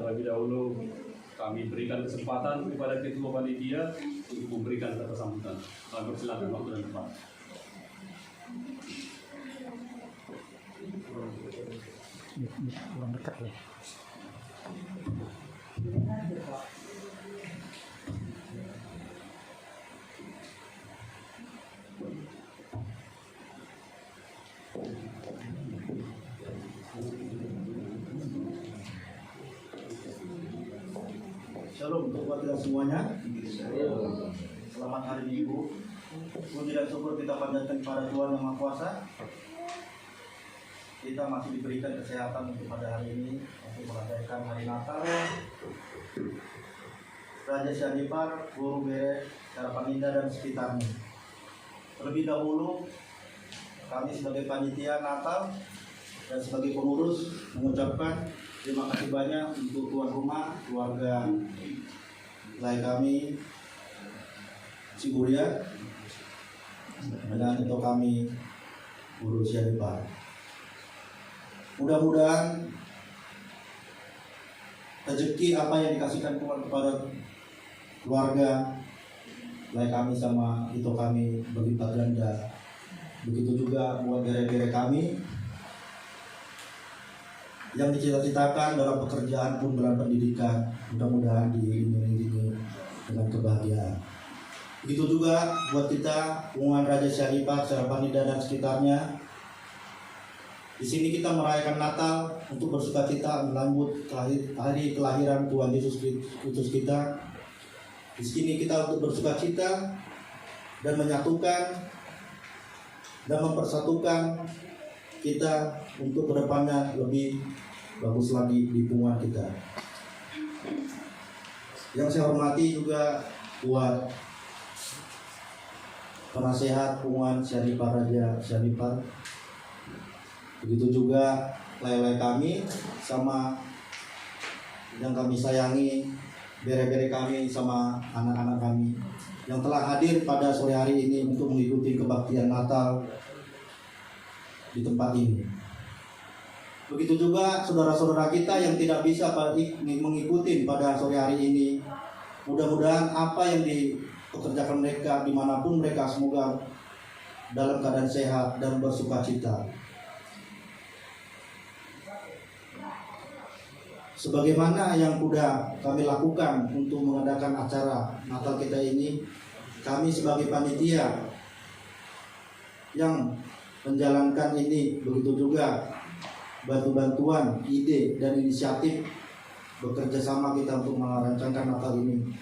terlebih dahulu kami berikan kesempatan kepada ketua panitia untuk memberikan kata sambutan. Kami persilakan waktu dan tempat. Kurang dekat ya. Shalom untuk kita semuanya. Selamat hari Minggu. Puji dan syukur kita panjatkan kepada Tuhan Yang Maha Kuasa. Kita masih diberikan kesehatan untuk pada hari ini untuk merayakan hari Natal. Raja Sianipar, Guru Bere, Harapan Indah dan sekitarnya. Terlebih dahulu kami sebagai panitia Natal dan sebagai pengurus mengucapkan terima kasih banyak untuk tuan rumah, keluarga lain kami, Ciburia, dan untuk kami Guru Sianipar. Mudah-mudahan rezeki apa yang dikasihkan Tuhan kepada keluarga lain kami sama itu kami berlipat ganda. Begitu juga buat bere-bere kami yang dicita-citakan dalam pekerjaan pun dalam pendidikan, mudah-mudahan diiringi dengan kebahagiaan. Begitu juga buat kita Pengumuman Raja Sianipar, Harapan Indah dan sekitarnya. Di sini kita merayakan Natal untuk bersukacita menyambut hari kelahiran Tuhan Yesus Kristus kita. Di sini kita untuk bersukacita dan menyatukan dan mempersatukan kita untuk kedepannya lebih bagus lagi di lingkungan kita. Yang saya hormati juga buat penasehat Pengumuman Sianipar Raja Sianipar. Begitu juga lele kami sama yang kami sayangi, bere-bere kami sama anak-anak kami yang telah hadir pada sore hari ini untuk mengikuti kebaktian Natal di tempat ini. Begitu juga saudara-saudara kita yang tidak bisa mengikuti pada sore hari ini. Mudah-mudahan apa yang dipekerjakan mereka dimanapun mereka semoga dalam keadaan sehat dan bersukacita. Sebagaimana yang sudah kami lakukan untuk mengadakan acara Natal kita ini, kami sebagai panitia yang menjalankan ini, begitu juga bantu-bantuan, ide dan inisiatif bekerja sama kita untuk merancangkan Natal ini.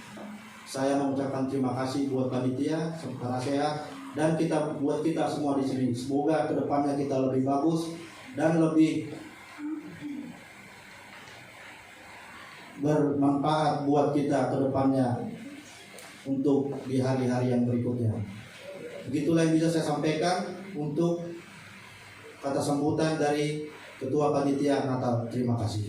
Saya mengucapkan terima kasih buat panitia, para sehat, dan buat kita semua di sini. Semoga kedepannya kita lebih bagus dan lebih bermanfaat buat kita ke depannya untuk di hari-hari yang berikutnya. Begitulah yang bisa saya sampaikan untuk kata sambutan dari Ketua Panitia Natal. Terima kasih.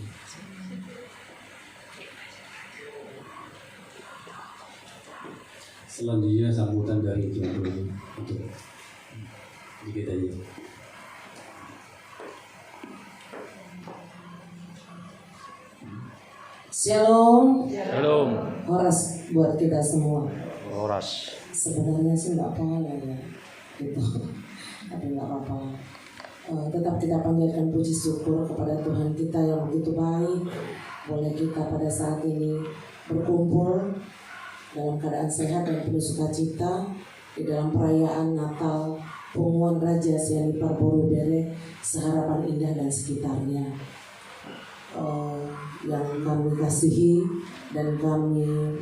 Selanjutnya sambutan dari Tuan Guru untuk kita ini. Shalom. Shalom. Horas buat kita semua. Horas. Sebenarnya sih nggak apa-apa ya, gitu. Tapi nggak apa-apa. Tetap kita panjatkan puji syukur kepada Tuhan kita yang begitu baik. Boleh kita pada saat ini berkumpul dalam keadaan sehat dan penuh sukacita di dalam perayaan Natal Pengumuman Raja Sianipar Guru Bere, Harapan Indah dan sekitarnya. Yang kami kasihi dan kami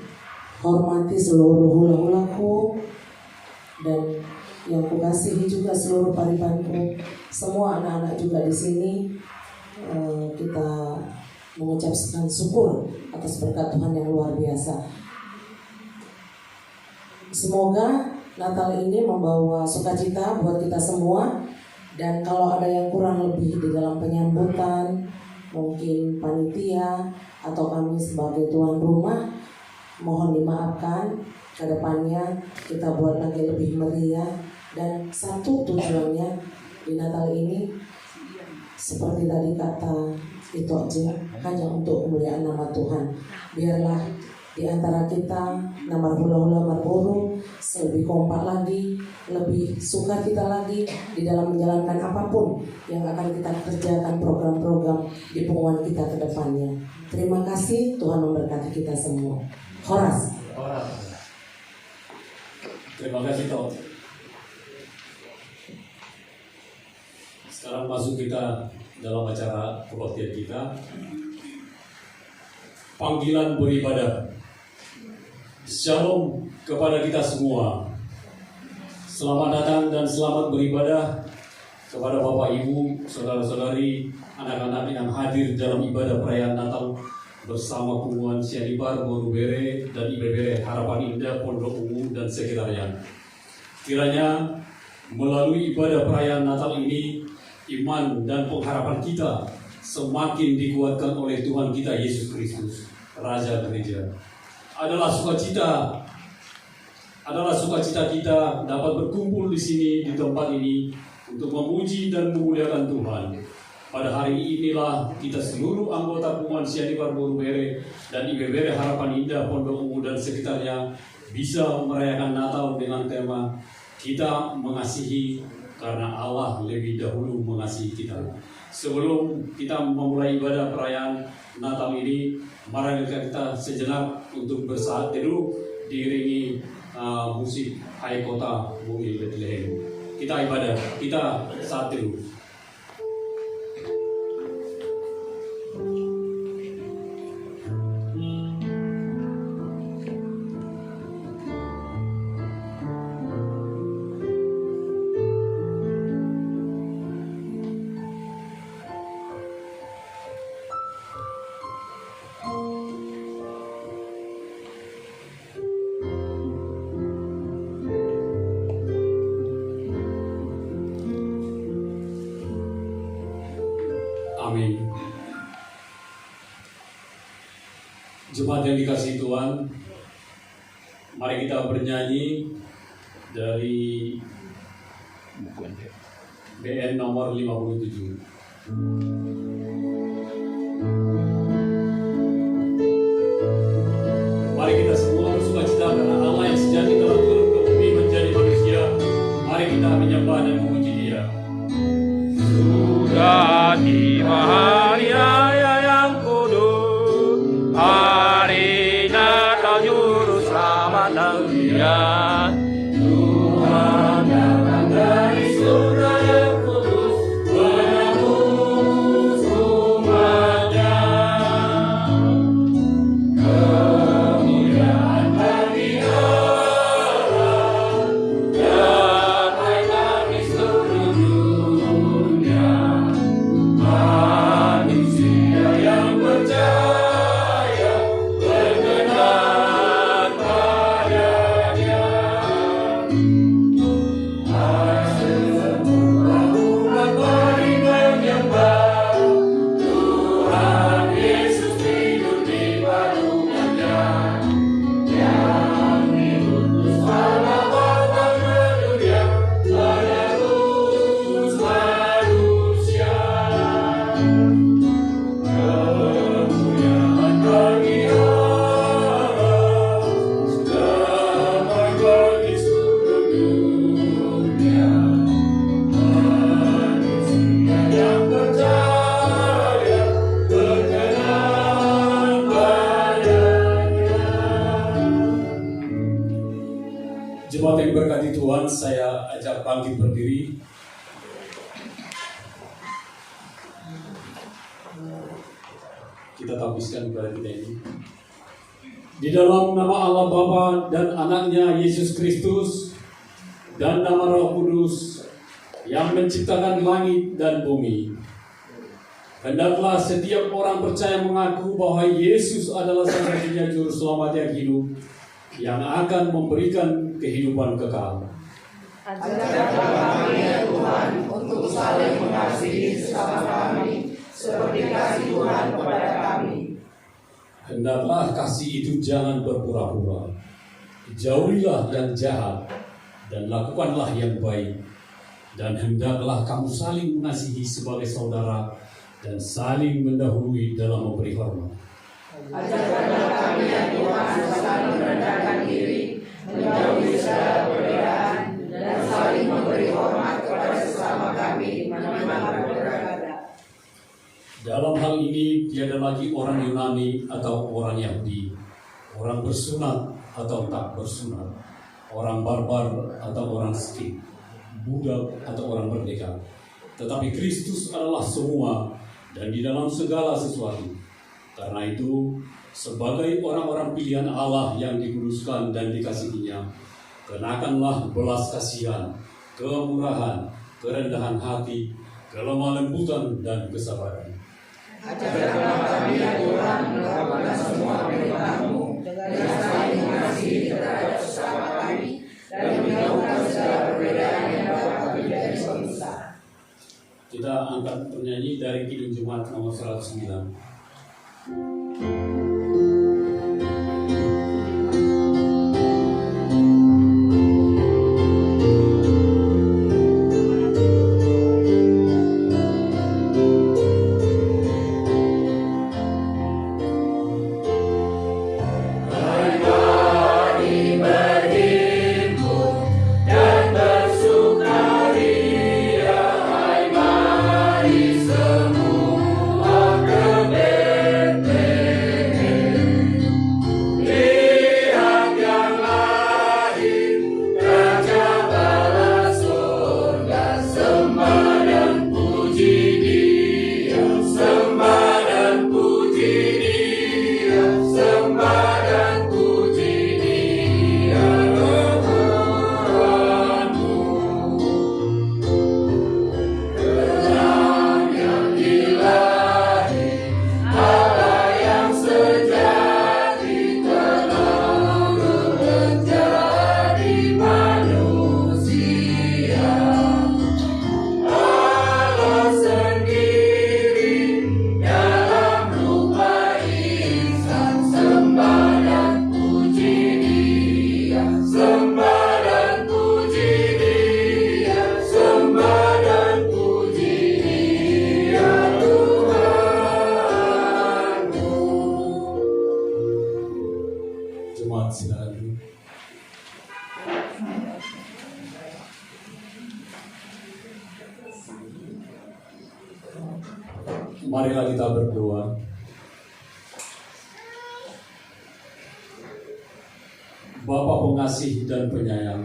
hormati seluruh hula-hulaku dan yang kukasihi juga seluruh paribanku, semua anak-anak juga di sini. Kita mengucapkan syukur atas berkat Tuhan yang luar biasa. Semoga Natal ini membawa sukacita buat kita semua, dan kalau ada yang kurang lebih di dalam penyambutan, mungkin panitia atau kami sebagai tuan rumah, mohon dimaafkan. Kedepannya kita buat lagi lebih meriah, dan satu tujuannya di Natal ini seperti tadi kata Itu aja, hanya untuk kemuliaan nama Tuhan. Biarlah di antara kita nomor hula-hula berburu lebih kompak lagi, lebih suka kita lagi di dalam menjalankan apapun yang akan kita kerjakan, program-program di pengumuman kita ke depannya. Terima kasih, Tuhan memberkati kita semua. Horas. Terima kasih Tom. Sekarang masuk kita dalam acara kebaktian kita, panggilan beribadah. Shalom kepada kita semua. Selamat datang dan selamat beribadah kepada Bapak Ibu, saudara-saudari, anak-anak yang hadir dalam ibadah perayaan Natal bersama Kumpulan Sianipar, Borubere, dan IBBR Harapan Indah, Pondok Ungu, dan sekitarnya. Kiranya melalui ibadah perayaan Natal ini, iman dan pengharapan kita semakin dikuatkan oleh Tuhan kita Yesus Kristus, Raja Gereja. Adalah sukacita kita dapat berkumpul di sini, di tempat ini, untuk memuji dan memuliakan Tuhan. Pada hari inilah kita seluruh anggota Kumpulan Sianipar, Borubere, dan IBBR Harapan Indah, Pondok Ungu, dan sekitarnya bisa merayakan Natal dengan tema kita mengasihi karena Allah lebih dahulu mengasihi kita. Sebelum kita memulai ibadah perayaan Natal ini, mari kita sejenak untuk bersaat teduh diiringi musik Hai Kota Bumi Bethlehem. Kita ibadah, kita saat teduh. Amin. Jemaat yang dikasihi Tuhan, mari kita bernyanyi dari BN nomor 57. Mari kita semua bersukacita karena Allah yang sejati telah turun ke bumi menjadi manusia. Mari kita menyembah dan memuji Dia. Sudah tiba hari raya yang kudus, hari Natal juru selamat dan gembira. Tuhan datang dari surga yang kudus, menebus umatnya. Kemuliaan bagi Allah, damai bagi seluruh dunia. Manusia yang percaya berkenan padanya. Semua umat mari menyembah Tuhan Yesus hidup di palungannya, yang diutus Allah Bapa ke dunia menebus manusia. Kemuliaan bagi Allah, damai bagi seluruh dunia. Manusia yang percaya berkenan padanya. Jemaat yang berkati Tuhan, saya ajak bangkit berdiri. Kita tapiskan ibadah kita ini. Di dalam nama Allah Bapa dan Anaknya Yesus Kristus dan nama Roh Kudus yang menciptakan langit dan bumi, hendaklah setiap orang percaya mengaku bahwa Yesus adalah satu-satunya juru selamat yang hidup, yang akan memberikan kehidupan kekal. Ajarkan kami ya Tuhan untuk saling mengasihi sesama kami seperti kasih Tuhan kepada kami. Hendaklah kasih itu jangan berpura-pura. Jauhilah yang jahat dan lakukanlah yang baik. Dan hendaklah kamu saling mengasihi sebagai saudara dan saling mendahului dalam memberi hormat. Ajarkanlah kami ya Tuhan selalu merendahkan diri, menjauhi segala perbedaan, dan saling memberi hormat kepada sesama kami dimanapun berada. Dalam hal ini tiada lagi orang Yunani atau orang Yahudi, orang bersunat atau tak bersunat, orang barbar atau orang Skit, budak atau orang merdeka. Tetapi Kristus adalah semua dan di dalam segala sesuatu. Karena itu, sebagai orang-orang pilihan Allah yang dikuduskan dan dikasihinya, kenakanlah belas kasihan, kemurahan, kerendahan hati, kelemah lembutan, dan kesabaran. Ajarkanlah kami ya Tuhan melakukan semua perintah-Mu dengan saling mengasihi terhadap sesama kami dan menjauhkan segala perbedaan yang dapat menjadi pemisah. Kita angkat penyanyi dari Kidung Jemaat nomor 109. Marilah kita berdoa. Bapa pengasih dan penyayang,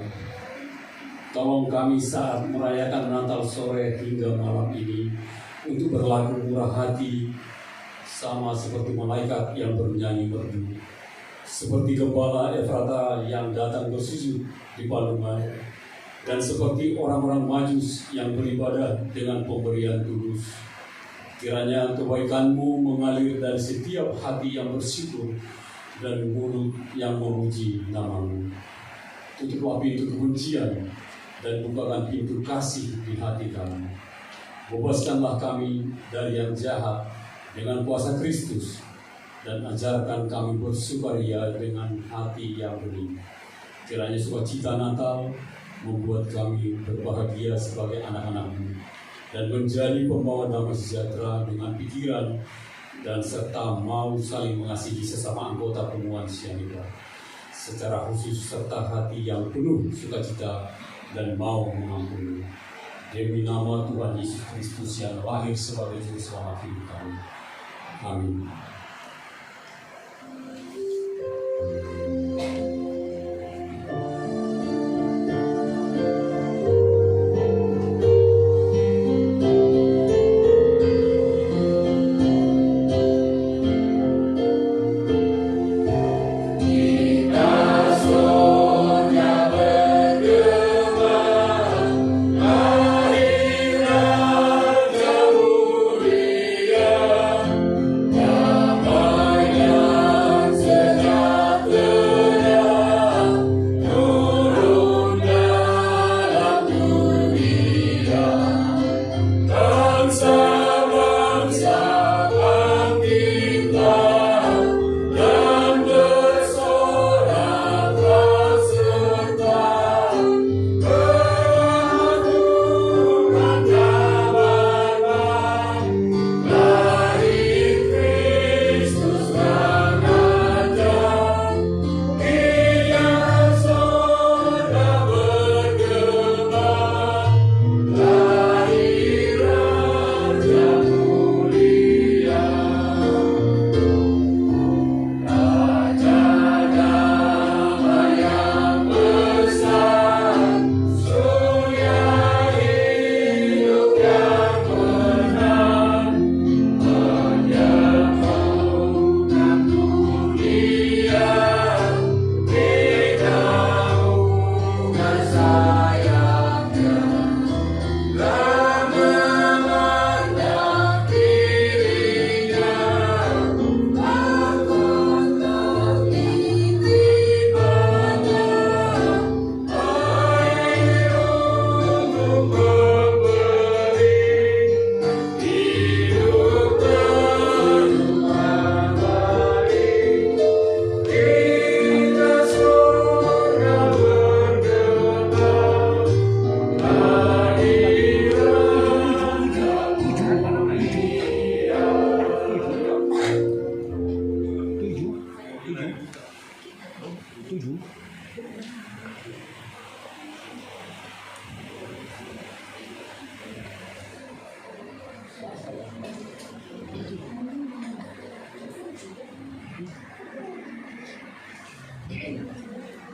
tolong kami saat merayakan Natal sore hingga malam ini untuk berlaku murah hati sama seperti malaikat yang bernyanyi merdu, seperti gembala Efrata yang datang bersujud di palungan, dan seperti orang-orang Majus yang beribadah dengan pemberian tulus. Kiranya kebaikan-Mu mengalir dari setiap hati yang bersyukur dan mulut yang memuji nama-Mu. Tutuplah pintu kebencian dan bukakan pintu kasih di hati kami. Bebaskanlah kami dari yang jahat dengan kuasa Kristus dan ajarkan kami bersukaria dengan hati yang bening. Kiranya sukacita Natal membuat kami berbahagia sebagai anak-anak-Mu dan menjadi pembawa damai sejahtera dengan pikiran dan serta mau saling mengasihi sesama anggota Pemuan Cyanida, secara khusus serta hati yang penuh sukacita dan mau mengampuni. Demi nama Tuhan Yesus Kristus yang lahir sebagai Juru Selamat hidup kami. Amin. Yeah.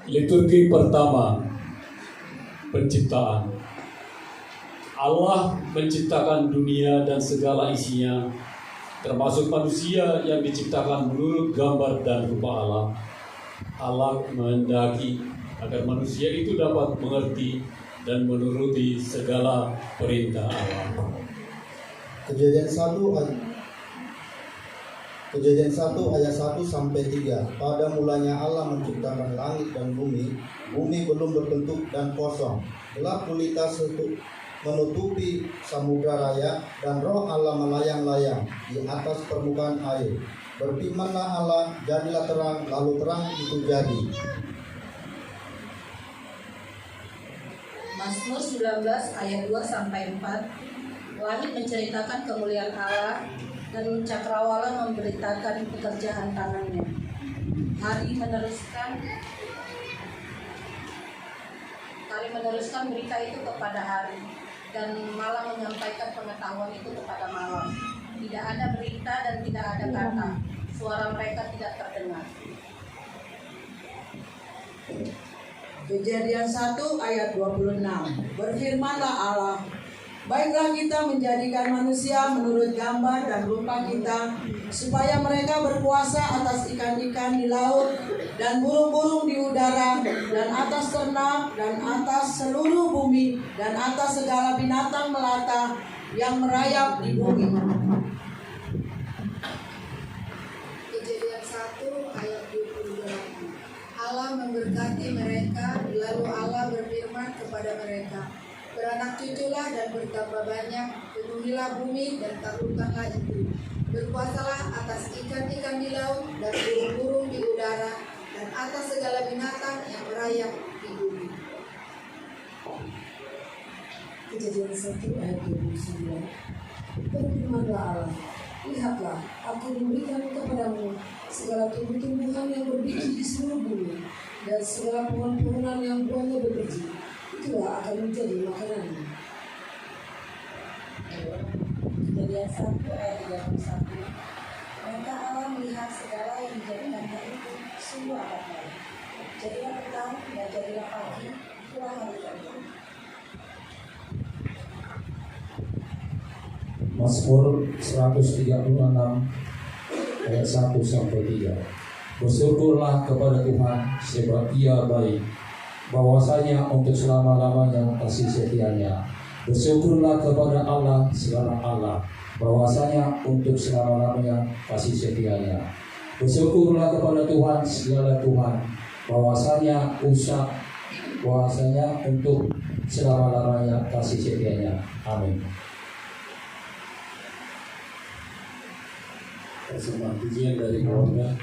Liturgi pertama, penciptaan. Allah menciptakan dunia dan segala isinya, termasuk manusia yang diciptakan menurut gambar dan rupa Allah. Allah menghendaki agar manusia itu dapat mengerti dan menuruti segala perintah Allah. Kejadian 1 ayat 1 sampai 3. Pada mulanya Allah menciptakan langit dan bumi. Bumi belum berbentuk dan kosong. Gelap gulita menutupi samudra raya, dan roh Allah melayang-layang di atas permukaan air. Berfirmanlah Allah, jadilah terang, lalu terang itu jadi. Mazmur 19 ayat 2 sampai 4. Langit menceritakan kemuliaan Allah dan cakrawala memberitakan pekerjaan tangannya. Hari meneruskan berita itu kepada hari, dan malam menyampaikan pengetahuan itu kepada malam. Tidak ada berita dan tidak ada kata, suara mereka tidak terdengar. Kejadian 1 ayat 26. Berfirmanlah Allah, baiklah kita menjadikan manusia menurut gambar dan rupa kita, supaya mereka berkuasa atas ikan-ikan di laut dan burung-burung di udara dan atas ternak dan atas seluruh bumi dan atas segala binatang melata yang merayap di bumi. Kejadian 1 ayat 28. Allah memberkati mereka, lalu Allah berfirman kepada mereka, beranak cuculah dan bertambah banyak, penuhilah bumi dan taklukkanlah itu. Berkuasalah atas ikan-ikan di laut dan burung-burung di udara dan atas segala binatang yang merayap di bumi. Kejadian 1 ayat 29. Berfirmanlah Allah, lihatlah, aku memberikan kepadamu segala tumbuh-tumbuhan yang berbiji di seluruh bumi dan segala pohon-pohonan yang buahnya berbiji. Itulah akan menjadi makananmu. Kejadian 1 ayat 31. Maka Allah melihat segala yang dijadikannya itu sungguh amat baik. Jadilah petang dan jadilah pagi, itulah hari kedua. Mazmur 136 ayat 1 sampai 3. Bersyukurlah kepada Tuhan sebab Ia baik, bahwasanya untuk selama-lamanya kasih setianya. Bersyukurlah kepada Allah segala Allah, bahwasanya untuk selama-lamanya kasih setianya. Bersyukurlah kepada Tuhan segala Tuhan, bahwasanya untuk selama-lamanya kasih setianya. Amin. Persembahan pujian dari keluarga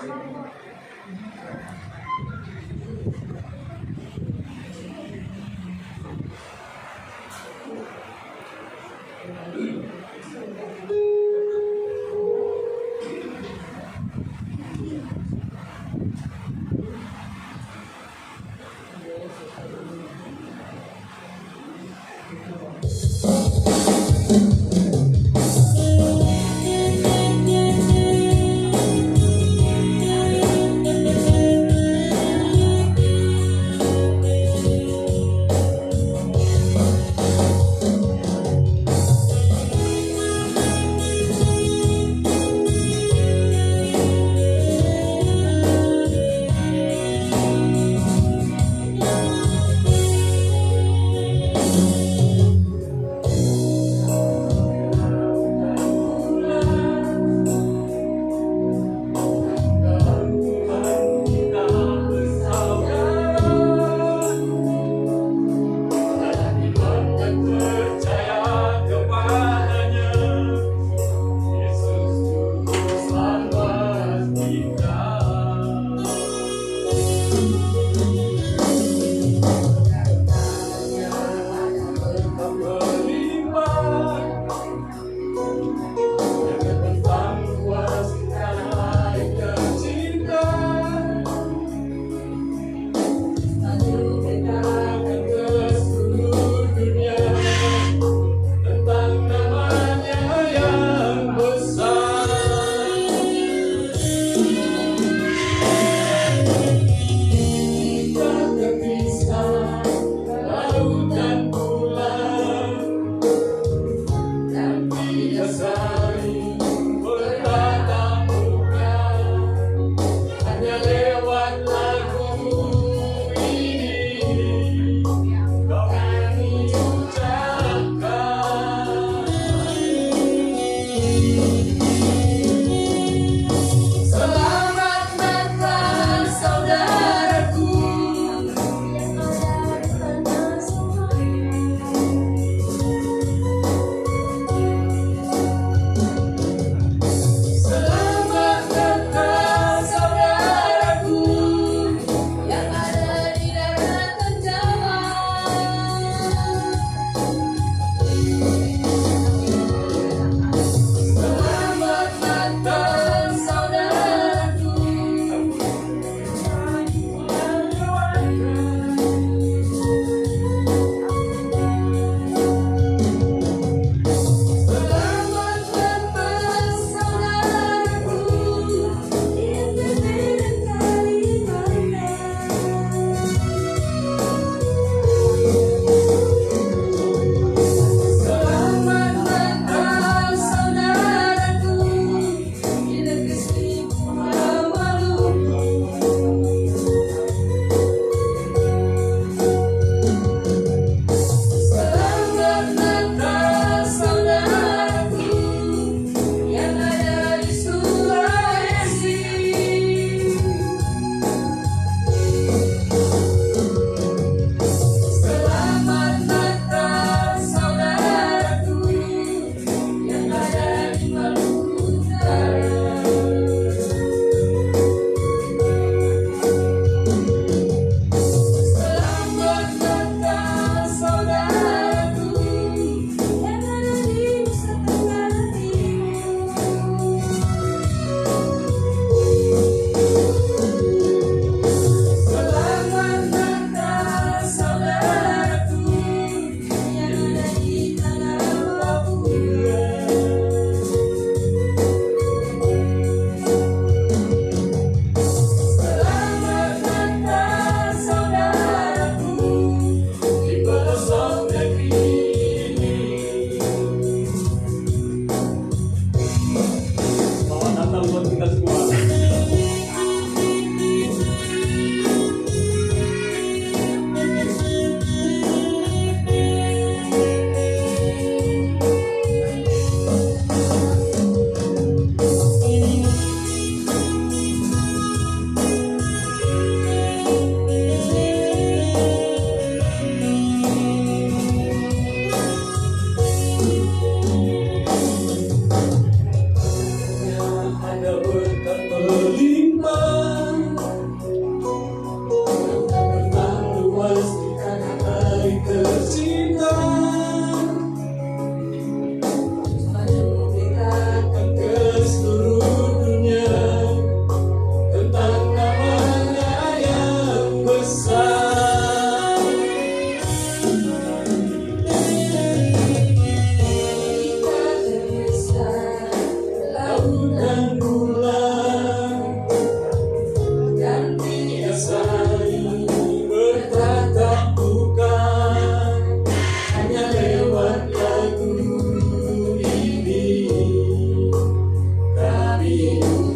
Bapak.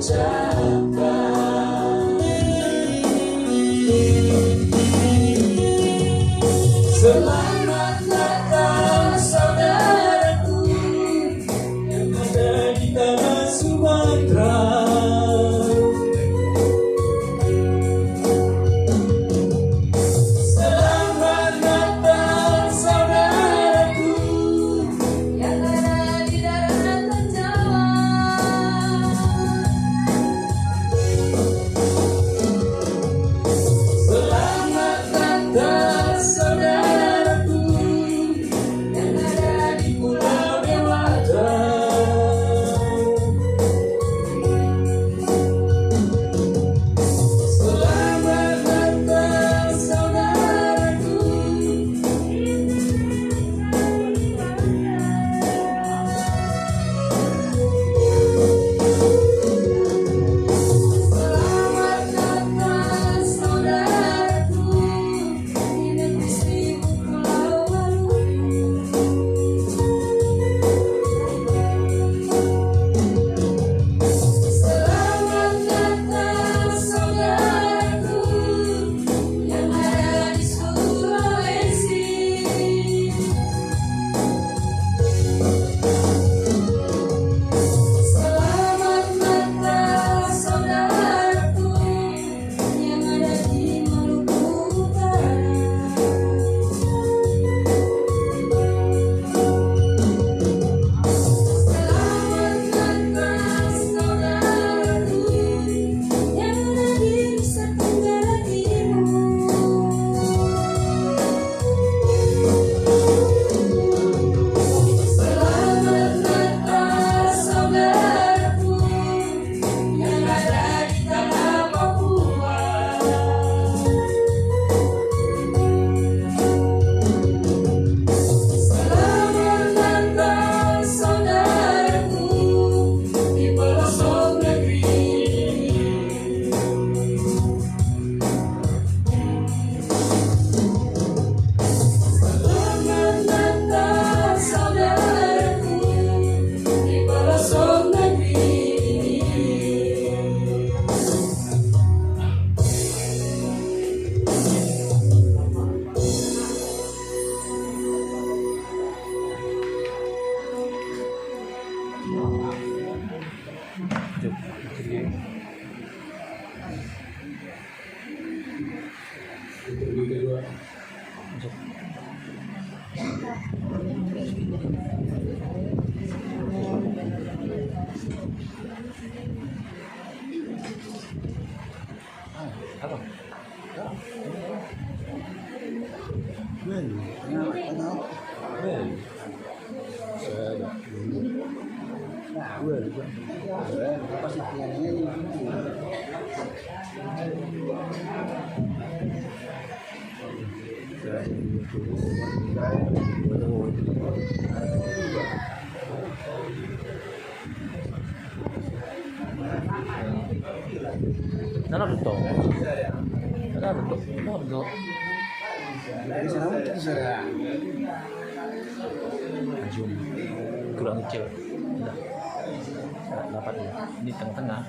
Selamat Natal saudaraku yang ada di tanah Sumatera. Selamat Natal saudaraku yang ada di daratan Jawa. Selamat Natal saudaraku Yang ada di Pulau Dewata. Selamat Natal saudaraku. Selamat Natal saudaraku di negeri seribu pulau. Selamat Natal saudaraku yang ada di Sulawesi. Selamat Natal saudaraku yang ada di Maluku Utara. Selamat Natal saudaraku yang ada di Nusa Tenggara Timur. Selamat Natal saudaraku yang ada di tanah Papua. Selamat Natal saudaraku di pelosok negeri. Selamat Natal saudaraku di pelosok negeri. Interview kedua. Kurang kecil. Udah. Dapat ya. Ini tengah-tengah.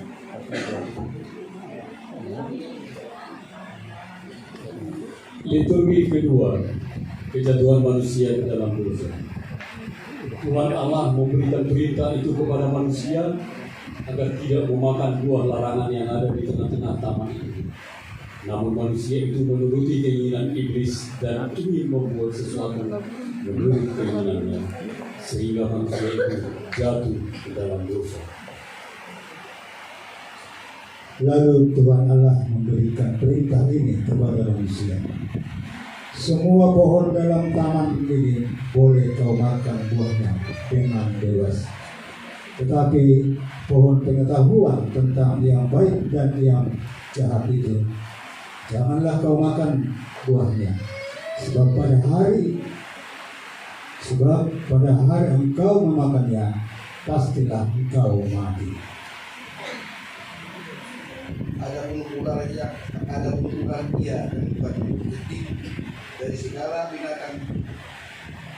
Liturgi kedua, kejatuhan manusia ke dalam dosa. Tuhan Allah memberikan perintah itu kepada manusia agar tidak memakan buah larangan yang ada di tengah-tengah taman itu. Namun manusia itu menuruti keinginan iblis dan ingin membuat sesuatu menurut keinginannya, sehingga manusia itu jatuh ke dalam dosa. Lalu Tuhan Allah memberikan perintah ini kepada manusia. Semua pohon dalam taman ini boleh kau makan buahnya dengan bebas. Tetapi pohon pengetahuan tentang yang baik dan yang jahat itu, janganlah kau makan buahnya. Sebab pada hari engkau memakannya, pastilah engkau mati. Ada ular ia dan bukan jadi dari segala binatang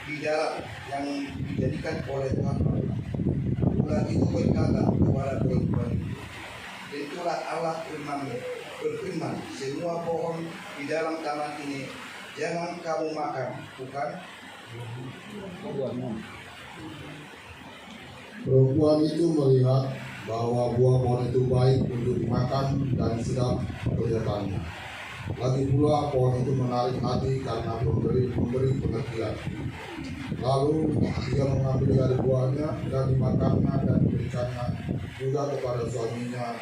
di darat yang dijadikan oleh Tuhan. Ular itu berkata kepada perempuan itu, Itulah Allah berfirman, semua pohon di dalam taman ini jangan kamu makan, bukan? Perempuan itu melihat bahwa buah pohon itu baik untuk dimakan dan sedap kelihatannya. Lagi pula pohon itu menarik hati karena memberi pengertian. Lalu dia mengambil dari buahnya dan dimakannya dan memberikannya juga kepada suaminya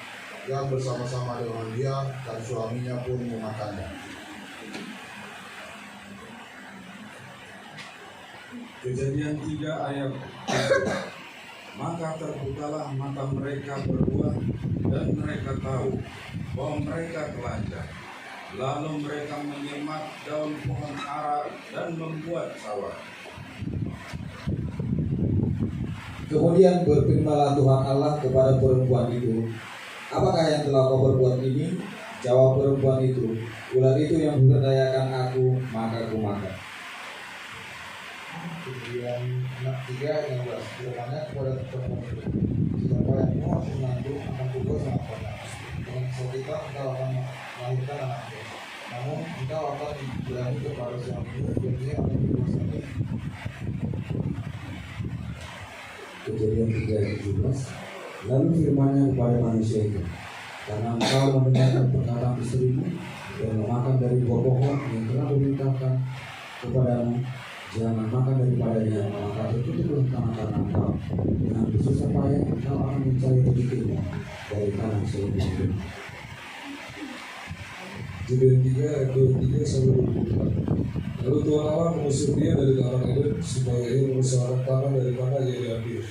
yang bersama-sama dengan dia, dan suaminya pun memakannya. Kejadian 3 ayat 1. Maka terbukalah mata mereka berdua dan mereka tahu bahwa mereka telanjang. Lalu mereka menyemat daun pohon ara dan membuat sawah. Kemudian berfirmanlah Tuhan Allah kepada perempuan itu, apakah yang telah kau berbuat ini? Jawab perempuan itu, ular itu yang memberdayakan aku, maka aku makan. Kemudian 3 yang berfirmannya kepada perempuan itu, siapa yang mau menantu akan pukul sama kota. Dengan seketika engkau akan melahirkan anakmu. Namun engkau akan berani kepada suamimu dan dia akan dikuasai. Kejadian 3 ayat 17. Lalu firman-Nya kepada manusia itu, karena engkau mendengarkan perkataan istrimu dan memakan dari buah pohon yang telah diperintahkan kepadamu, jangan makan daripadanya, maka tertutuplah tangan engkau. Dengan bersusah payah engkau akan mencari rezekimu dari tanah seluruh. Kejadian 3 ayat 23 sampai 24. Lalu Tuhan Allah mengusir dia dari Taman Eden supaya ia mengusahakan tanah dari mana ia diambil.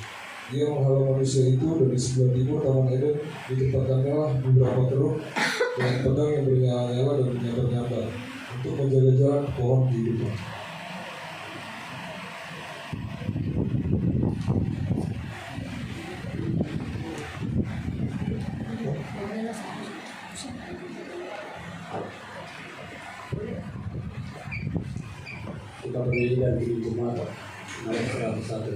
Dia menghalau manusia itu, dan di sebelah timur Taman Eden ditempatkannya beberapa keruk dengan pedang yang bernyala-nyala dan menyambar-nyambar untuk menjaga jalan pohon kehidupan. Kita berdiri dan diri jemaat ayat 101.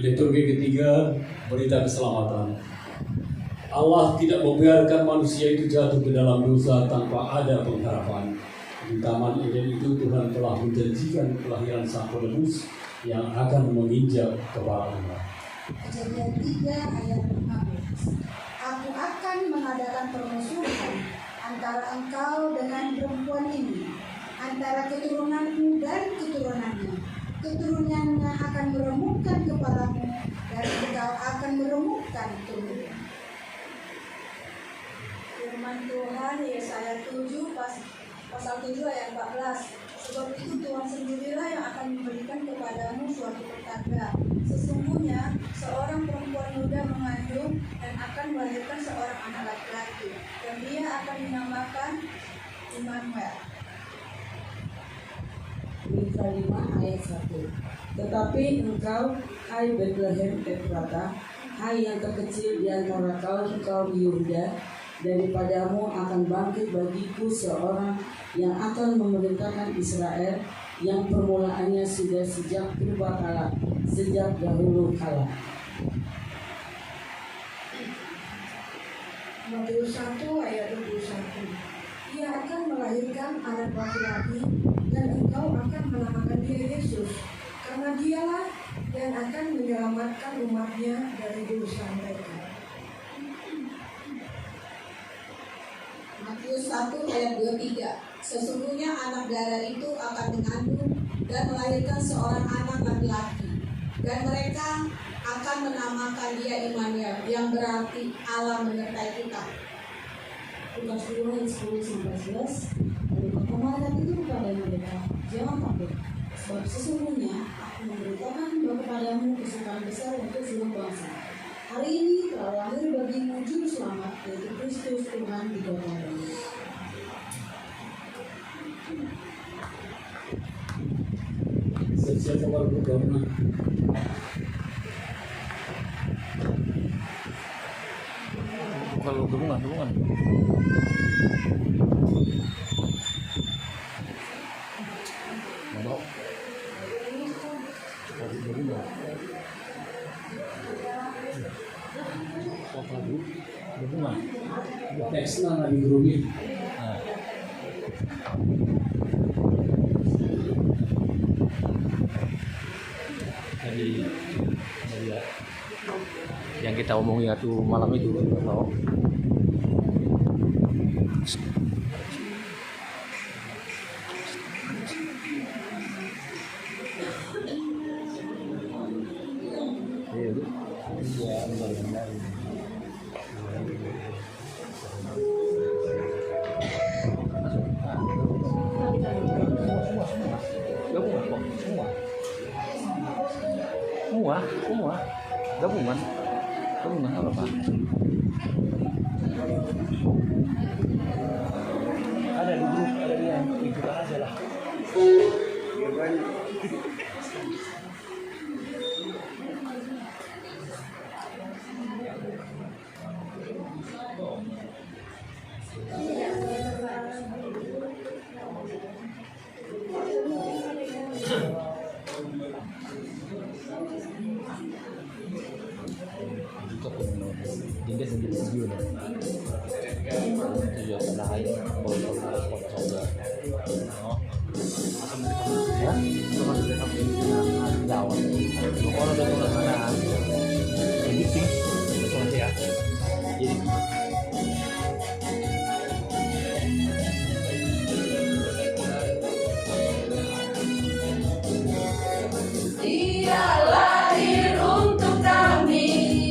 Liturgi ketiga, berita keselamatan. Allah tidak membiarkan manusia itu jatuh ke dalam dosa tanpa ada pengharapan. Di Taman Eden itu Tuhan telah menjanjikan kelahiran sang penebus yang akan menginjak kepala Allah. Kejadian 3 ayat 15. Aku akan mengadakan permusuhan antara engkau dengan perempuan ini, antara keturunanmu dan keturunannya. Keturunannya akan meremukkan kepalamu dan engkau akan meremukkan tubuhmu. Firman Tuhan Yesaya 7 pasal 7 ayat 14. Sebab itu Tuhan sendirilah yang akan memberikan kepadamu suatu pertanda. Sesungguhnya seorang perempuan muda mengandung dan akan melahirkan seorang anak laki-laki, dan dia akan dinamakan Immanuel. Mika 5 ayat 1. Tetapi engkau, hai Bethlehem Efrata, hai yang terkecil di antara kaum di Yehuda, daripadamu akan bangkit bagiku seorang yang akan memerintahkan Israel, yang permulaannya sudah sejak purbakala, sejak dahulu kala. Matius 1 ayat 21. Ia akan melahirkan anak laki-laki dan engkau akan menamakan dia Yesus, karena dialah yang akan menyelamatkan umatnya dari dosa mereka. Matius 1 ayat 23. Sesungguhnya anak darah itu akan mengandung dan melahirkan seorang anak laki-laki, dan mereka akan menamakan dia Immanuel, yang berarti Allah menyertai kita. Lukas 2 ayat 10-11. Lalu malaikat itu kepada mereka, jangan takut, sebab sesungguhnya aku memberitakan kepadamu kesukaan besar untuk seluruh bangsa. Hari ini telah lahir bagimu juru selamat, yaitu Kristus Tuhan di kota Daud. Siap nomor bergabung. Kalau hubungan. Mau. Hubungan. Teksnya nggak digerubin. Jadi yang kita omongin itu malam itu tahu. Semua gabungan apa Pak? Ada di grup, ada di yang ikutan aja lah. Jadi sendiri video nih. Tujuh kena air, kalau sponsor. Oh, ya, itu masih tetap ini jawab. Orang udah mulai sana. Jadi sih, betul ya. Jadi Dia lahir untuk kami,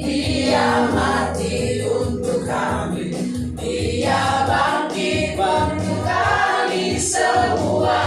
Dia mati untuk kami, Dia bangkit untuk kami semua.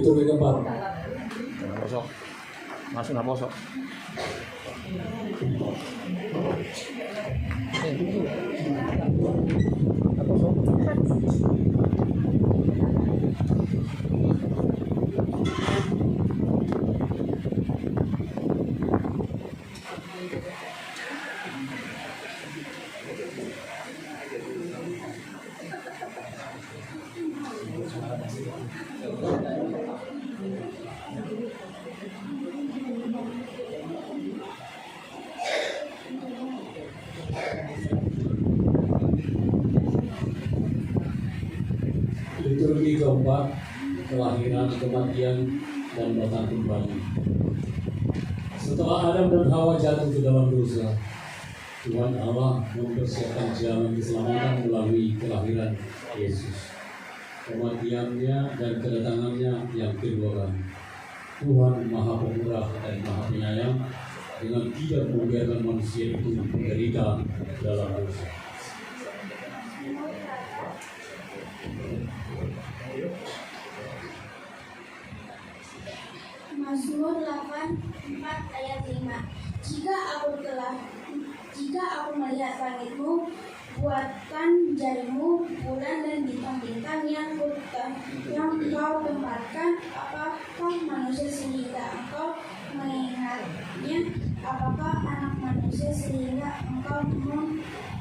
Liturgi keempat. Posok. Masuk nggak posok. Liturgi keempat, kelahiran, kematian, dan datang kembali. Setelah Adam dan Hawa jatuh ke dalam dosa, Tuhan Allah mempersiapkan jalan keselamatan melalui kelahiran Yesus, kematiannya dan kedatangannya yang kedua kali. Tuhan Maha Pemurah dan Maha Penyayang dengan tidak membiarkan manusia itu menderita dalam dosa. Mazmur 8:4 ayat 5. Jika aku melihat langitmu, buatkan jarimu, bulan dan bintang-bintang yang engkau tempatkan, apakah manusia sehingga engkau mengingatnya, apakah anak manusia sehingga engkau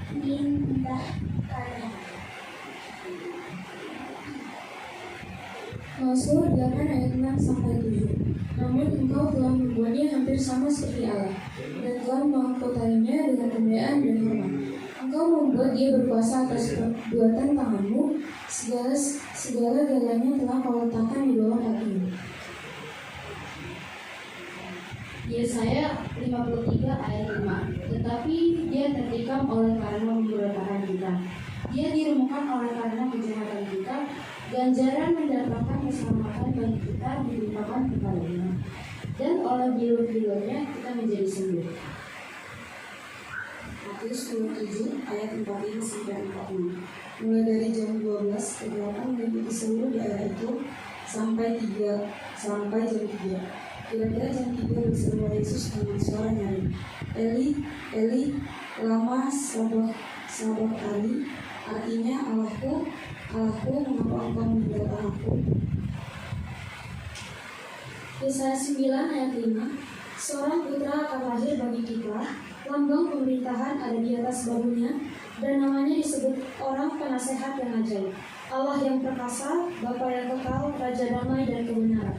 memindahkannya. Mazmur 8 ayat 6-7. Namun engkau telah membuatnya hampir sama seperti Allah, dan telah memahkotainya dengan kemuliaan dan hormat. Engkau membuat dia berkuasa atas perbuatan tanganmu, segala-galanya telah kau letakkan di bawah kakimu. Yesaya 53 ayat 5. Tetapi dia tertikam oleh karena pemberontakan kita, dia diremukkan oleh karena kejahatan kita, ganjaran mendapatkan keselamatan bagi kita dilimpahkan kepadanya, dan oleh bilur-bilurnya kita menjadi sembuh. Matius 27 ayat 45-46. Mulai dari jam 12 ke 8 mengikuti seluruh daerah itu sampai jam 3. Kira-kira jam 3 berseru Yesus dengan suara nyaring, Eli, Eli, lama sabachthani, artinya Allahku, Allahku, mengapa engkau meninggalkan aku? Yesaya 9 ayat 5. Seorang putra akan lahir bagi kita, lambang pemerintahan ada di atas bahunya, dan namanya disebut orang penasehat yang ajaib, Allah yang perkasa, Bapa yang kekal, Raja damai dan kebenaran.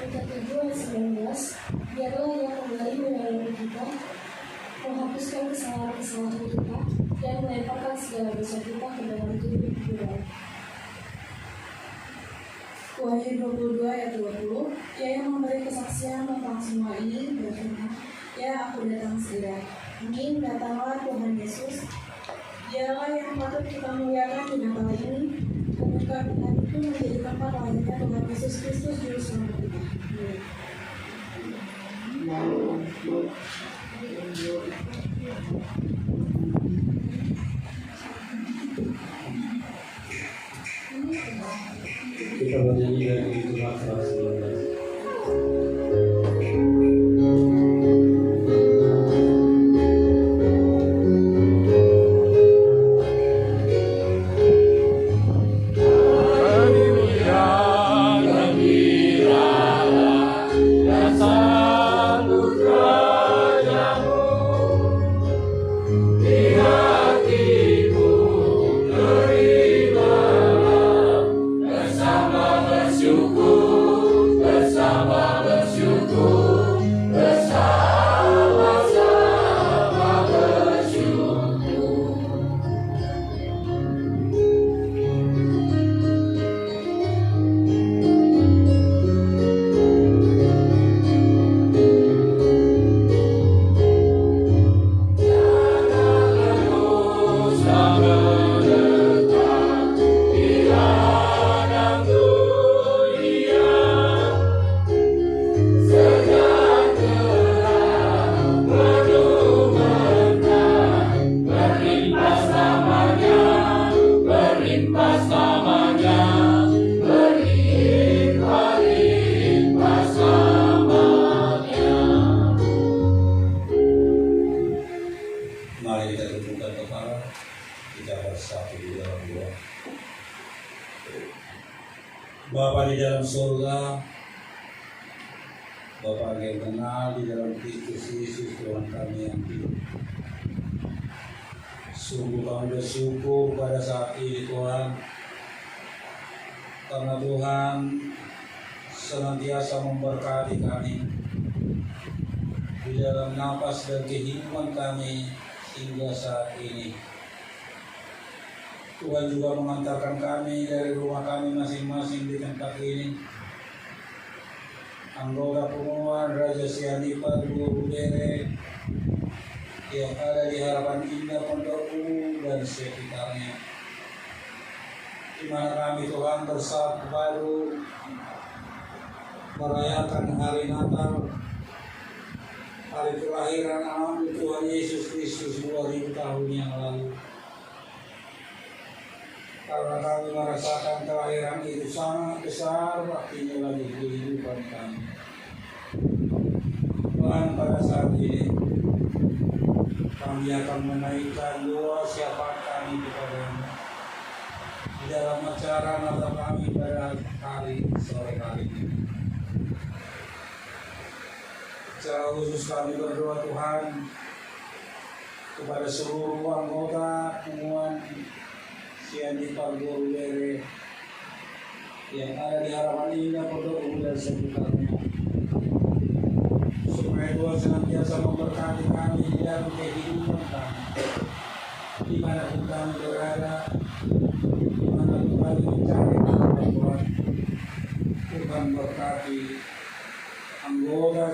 Ayat 7 ayat 19. Biarlah ia kembali menyelamatkan kita, menghapuskan kesalahan-kesalahan kita, dan melemparkan segala dosa kita ke dalam kehidupan. Wahyu 22 ayat 20. Ia yang memberi kesaksian tentang semua ini berfirman, ya aku datang segera. Amin. Datanglah Tuhan Yesus. Dialah yang patut kita muliakan di Natal ini. Kebukaan itu menjadi tempat lahirnya Tuhan Yesus Kristus Juru Selamat kita. Kita bernyanyi dari Tuhan 119. tundukkan kepala, kita bersatu di dalam doa. Bapa di dalam surga, Bapa yang kenal di dalam Kristus Yesus Tuhan kami yang hidup. Sungguh kami bersyukur pada saat ini Tuhan, karena Tuhan senantiasa memberkati kami di dalam napas dan kehidupan kami hingga saat ini. Tuhan juga mengantarkan kami dari rumah kami masing-masing di tempat ini. Anggota pengumuman Raja Sianipar Guru Bere yang ada di Harapan Indah Pondok Ungu dan sekitarnya, di mana kami Tuhan bersatu baru merayakan hari Natal, hari kelahiran anak Tuhan Yesus Kristus 2000 tahun yang lalu. Karena kami merasakan kelahiran itu sangat besar artinya bagi kehidupan kami. Tuhan, pada saat ini kami akan menaikkan doa syafaat kami kepada-Mu di dalam acara Natal kami pada hari sore hari ini. Secara khusus kami berdoa Tuhan kepada seluruh anggota pengumuman Sianipar Guru Bere yang ada di Harapan Indah Pondok Ungu dan sekitarnya, supaya Tuhan senantiasa memberkati kami di dalam kehidupan kami, di mana pun kami berada, di mana pun kami mencari Tuhan. Tuhan berkati anggota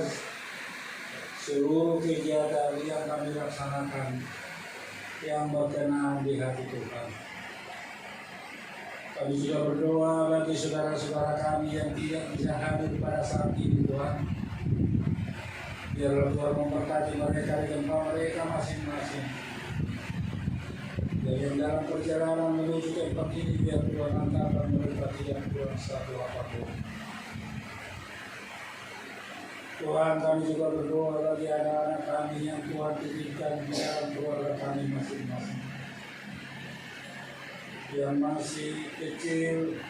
seluruh kegiatan yang kami laksanakan yang berkenan di hati Tuhan. Kami juga berdoa bagi saudara-saudara kami yang tidak bisa hadir pada saat ini Tuhan. Biarlah Tuhan memberkati mereka di tempat mereka masing-masing. Dan yang dalam perjalanan menuju tempat ini, biar Tuhan antarkan mereka tidak kurang satu apapun. Tuhan, kami juga berdoa bagi anak-anak kami yang Tuhan titipkan di dalam keluarga kami masing-masing, yang masih kecil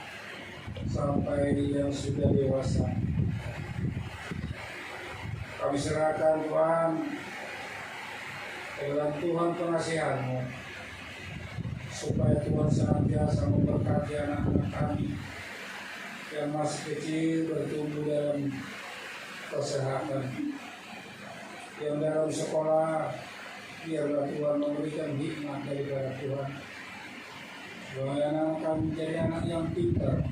sampai yang sudah dewasa. Kami serahkan Tuhan ke dalam Tuhan pengasihan-Mu, supaya Tuhan senantiasa memberkati anak-anak kami yang masih kecil bertumbuh dalam kesehatan, yang dalam sekolah biarlah Tuhan memberikan hikmat daripada Tuhan, supaya anak kami menjadi anak yang pintar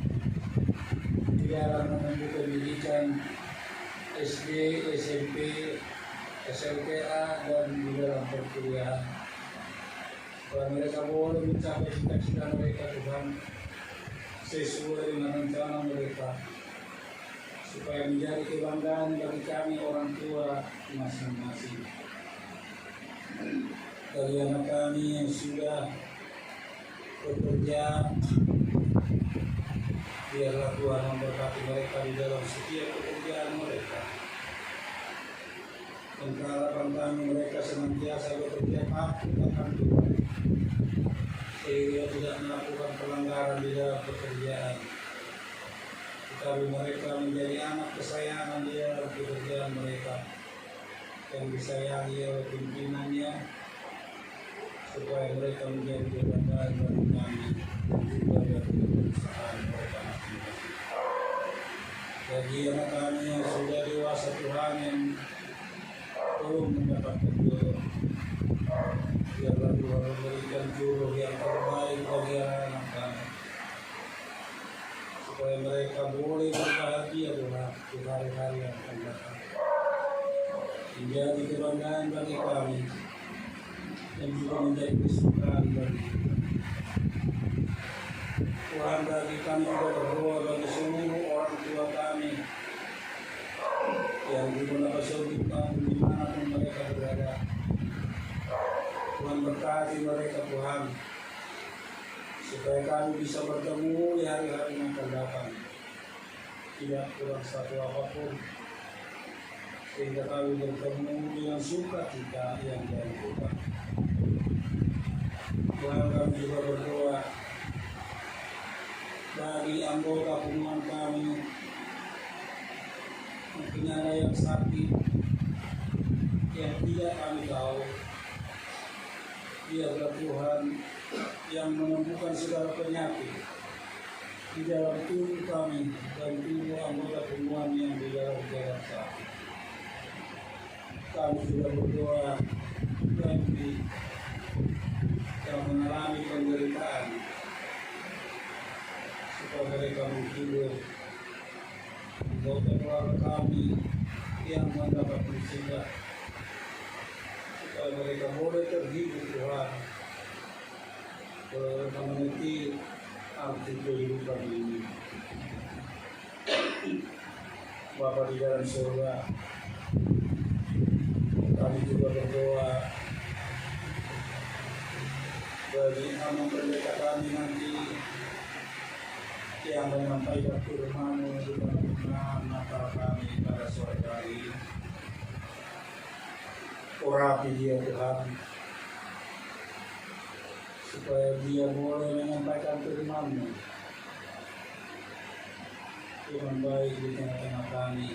di dalam menempuh pendidikan SD, SMP, SLTA dan di dalam perkuliahan. Supaya mereka boleh mencapai cita-cita mereka Tuhan sesuai dengan rencana mereka, supaya menjadi kebanggaan bagi kami orang tua masing-masing. Bagi anak kami yang sudah bekerja, biarlah Tuhan memberkati mereka di dalam setiap pekerjaan mereka. Dan harapan kami mereka senantiasa bekerja patuh akan Tuhan, sehingga tidak melakukan pelanggaran di dalam pekerjaan. Tetapi mereka menjadi anak kesayangan di dalam pekerjaan mereka, yang disayangi oleh pimpinannya, supaya mereka menjadi kebanggaan bagi kami dan juga bagi perusahaan mereka masing-masing. Bagi anak kami yang sudah dewasa Tuhan yang belum mendapatkan jodoh, biarlah Tuhan memberikan jodoh yang terbaik bagi anak kami, supaya mereka boleh berbahagia Tuhan di hari-hari yang akan datang, menjadi kebanggaan bagi kami dan juga menjadi kesukaan bagi kita. Tuhan, bagi kami juga berdoa bagi seluruh orang tua kami yang di mana kesulitan dimanapun mereka berada. Tuhan berkati mereka Tuhan, supaya kami bisa bertemu di hari-hari yang akan datang, tidak kurang satu apapun, sehingga kami bertemu dengan sukacita yang dari Tuhan. kami juga berdoa bagi anggota pengumuman kami, mungkin ada yang sakit, yang tidak kami tahu. Biarlah Tuhan yang menemukan segala penyakit di dalam tubuh kami dan tubuh anggota pengumuman yang di dalam jalan sakit. Kami juga berdoa bagi yang mengalami penderitaan supaya mereka menghibur anggota keluarga kami yang mendapat musibah, supaya mereka boleh terhibur Tuhan, mereka mengerti arti kehidupan ini. Bapa di dalam surga, kami juga berdoa bagi anak pendeta kami nanti yang menyampaikan firman-Mu di dalam Natal kami pada sore hari. Urapi dia Tuhan, supaya dia boleh menyampaikan firman-Mu dengan baik di tengah-tengah kami,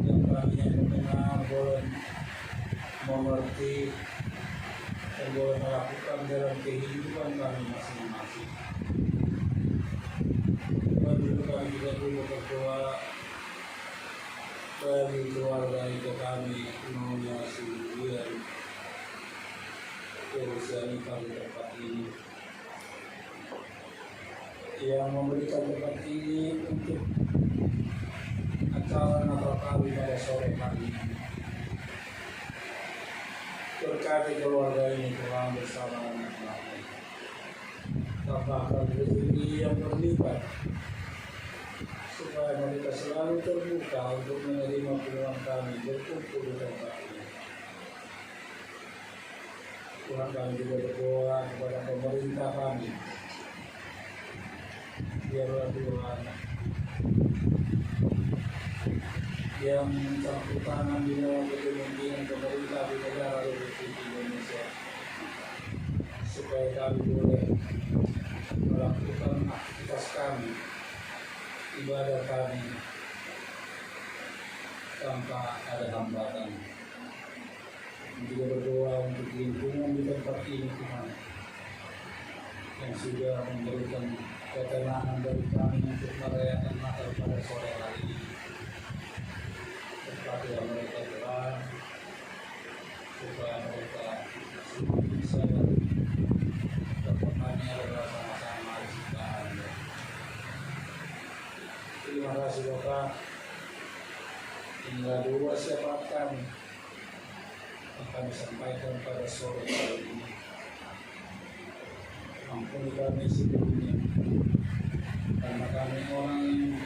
yang kami yang mendengar boleh mengerti dan boleh melakukan dalam kehidupan kami masing-masing. Lalu kami juga dulu berdoa bagi keluarga itu kami, Nyonya Sylvia, Terusiani kami tempat ini, yang memberikan tempat ini untuk acara Natal kami pada sore hari ini. Berkati keluarga ini Tuhan bersama anak-anaknya, tambahkan rezeki yang berlipat, supaya mereka selalu terbuka untuk menerima peluang kami berkumpul di tempat ini. Tuhan, kami juga berdoa kepada pemerintah kami, biarlah Tuhan yang mencampur tangan di dalam kepemimpinan pemerintah di negara Republik Indonesia, supaya kami boleh melakukan aktivitas kami, ibadah kami tanpa ada hambatan. Juga berdoa untuk lingkungan di tempat ini Tuhan, yang sudah memberikan ketenangan dari kami untuk merayakan Natal pada sore hari ini. Berkati mereka Tuhan, supaya mereka semua bisa dapat hanya bersama-sama di sekitar Anda. Terima kasih Bapak. Tinggal dua syafaat kami akan disampaikan pada sore hari ini. Ampuni kami sebelumnya, karena kami orang yang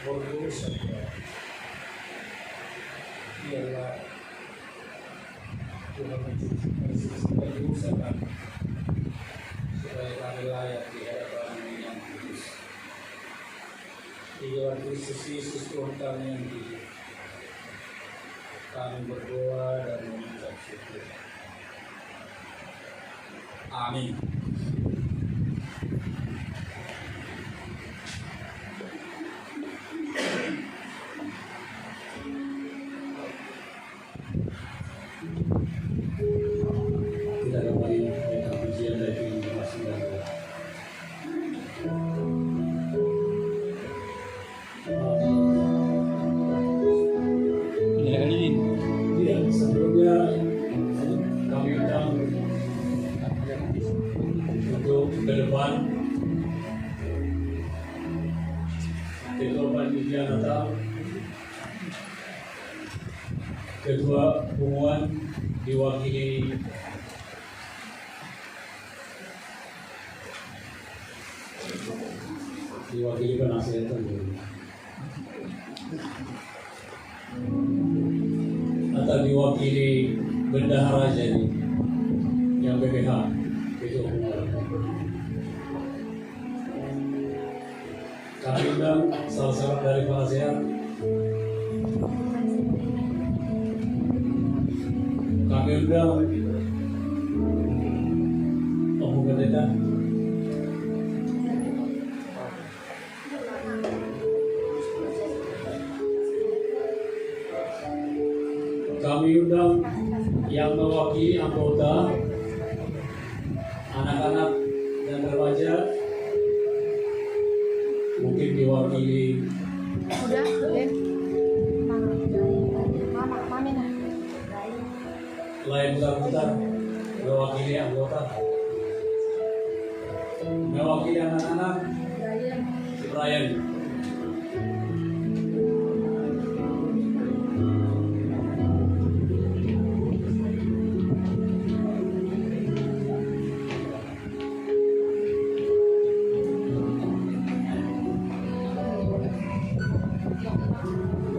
berdosa. Biarlah Tuhan mensucikan dosa kami, supaya kami layak di hadapan-Mu yang kudus. Di dalam Kristus Yesus Tuhan kami yang hidup, kami berdoa dan mengucap syukur. Amin. Kita kembali dengan pujian dari masing-masing. Ya, sebelumnya kami undang untuk ke depan Ketua Panitia Natal, Ketua Pengumuman diwakili penasihat atau diwakili bendahara jadi yang BPH itu kami undang salah dari penasihat, kami undang pendeta. Kami undang yang mewakili anggota, anak-anak dan remaja, mungkin diwakili lain putar-putar, mewakili anggota, mewakili anak-anak, Brian.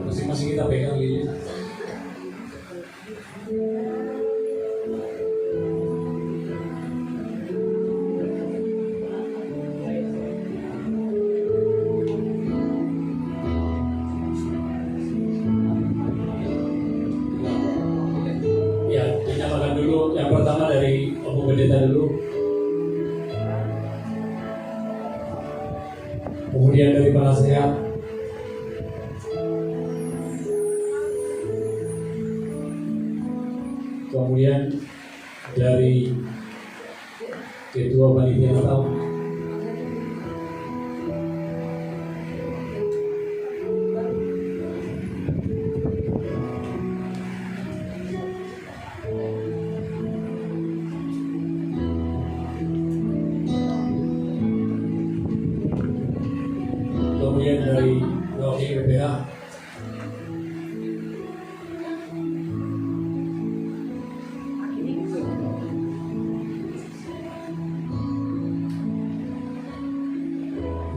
Masing-masing kita pegang ini. Ya, dinyatakan dulu yang pertama dari Om Pendeta dulu. Kemudian dari penasehat. Kemudian dari Ketua Panitia Natal. Kemudian dari wakil BPH.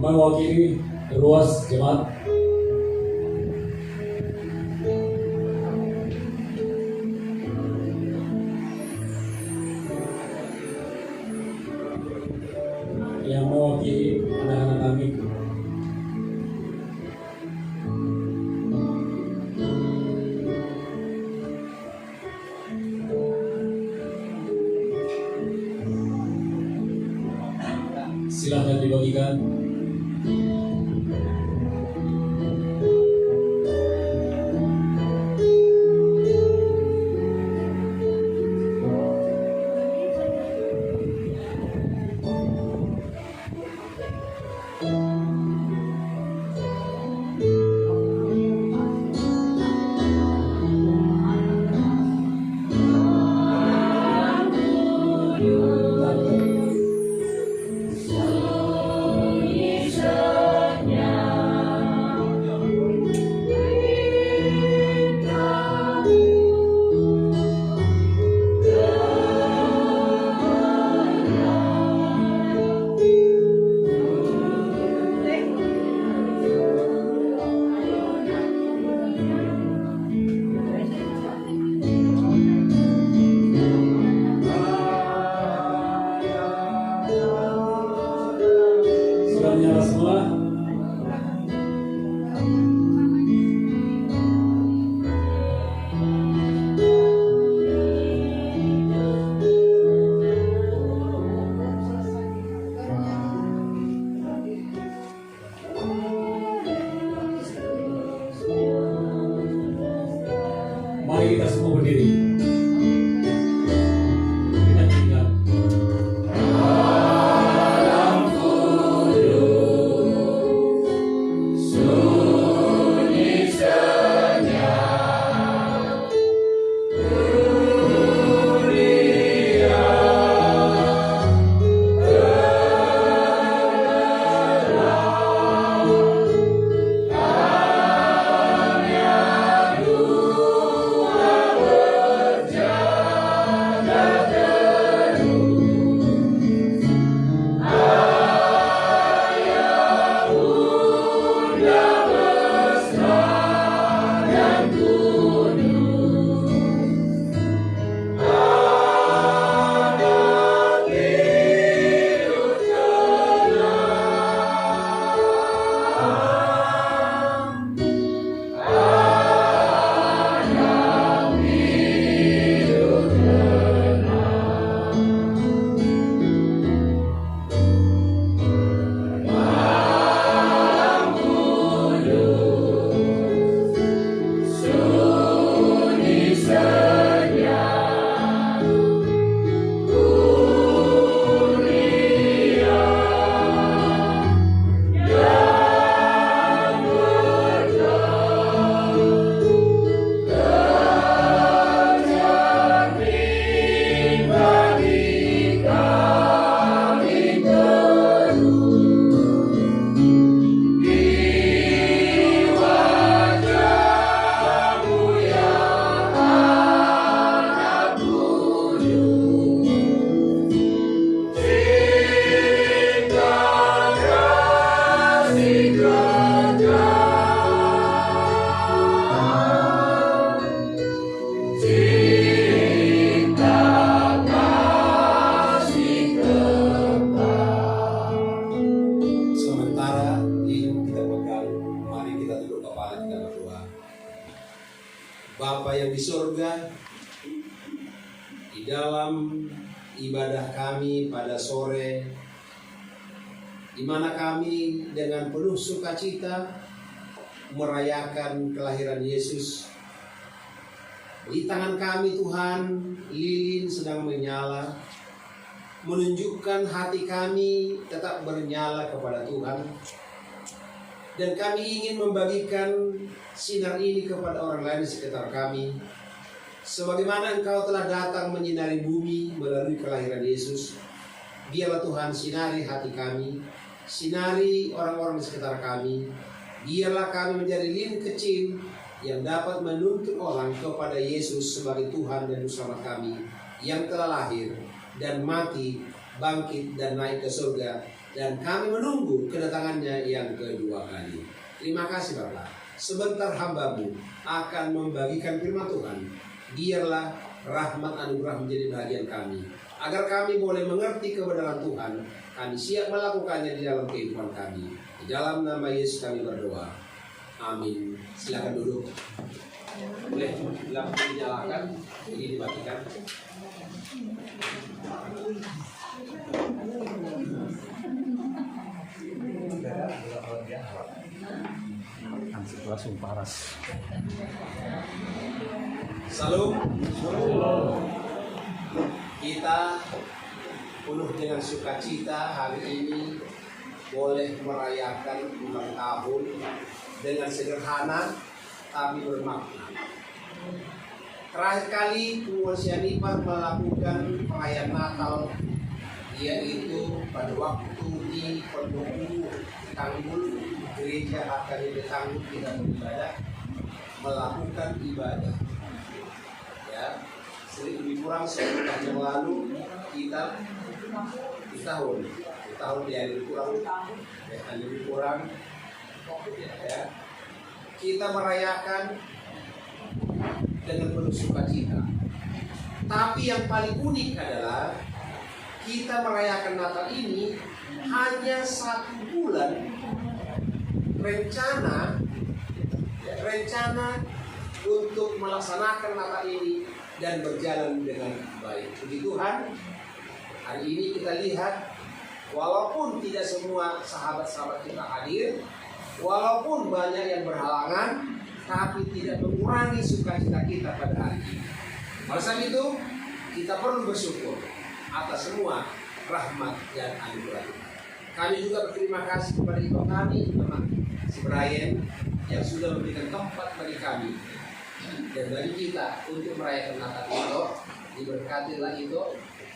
Mewakili ruas jemaat. Yang mewakili anak-anak kami. Silakan dibagikan. Mari kita semua berdiri. Kita nyanyikan. Alam kudus di surga, di dalam ibadah kami pada sore, di mana kami dengan penuh sukacita merayakan kelahiran Yesus. Di tangan kami Tuhan, lilin sedang menyala, menunjukkan hati kami tetap bernyala kepada Tuhan. Dan kami ingin membagikan sinar ini kepada orang lain di sekitar kami. Sebagaimana Engkau telah datang menyinari bumi melalui kelahiran Yesus, biarlah Tuhan sinari hati kami, sinari orang-orang di sekitar kami. Biarlah kami menjadi lilin kecil yang dapat menuntun orang kepada Yesus sebagai Tuhan dan Juru Selamat kami, yang telah lahir dan mati, bangkit dan naik ke surga, dan kami menunggu kedatangannya yang kedua kali. Terima kasih Bapak. Sebentar hamba-Mu akan membagikan firman Tuhan. Biarlah rahmat anugerah menjadi bagian kami, agar kami boleh mengerti kebenaran Tuhan. Kami siap melakukannya di dalam kehidupan kami. Di dalam nama Yesus kami berdoa. Amin. Silakan duduk. Boleh lampu dinyalakan, ini dimatikan. Langsung paras. Salam. Kita penuh dengan sukacita hari ini boleh merayakan ulang tahun dengan sederhana tapi bermakna. Terakhir kali Pengurus Sianipar melakukan perayaan Natal, yaitu pada waktu di Pendopo Tanggul, gereja HKBP Tanggul kita beribadah, melakukan ibadah. Ya, lebih kurang 1 tahun yang lalu kita di tahun ya lebih kurang ya, kita merayakan dengan penuh sukacita. Tapi yang paling unik adalah kita merayakan Natal ini hanya 1 bulan rencana untuk melaksanakan Natal ini dan berjalan dengan baik. Puji Tuhan, hari ini kita lihat walaupun tidak semua sahabat-sahabat kita hadir, walaupun banyak yang berhalangan, tapi tidak mengurangi sukacita kita pada hari ini. Oleh sebab itu, kita perlu bersyukur atas semua rahmat dan anugerah. Kami juga berterima kasih kepada ibu kami, Bapak si Brian, yang sudah memberikan tempat bagi kami dan bagi kita untuk merayakan Natal itu. Diberkatilah itu,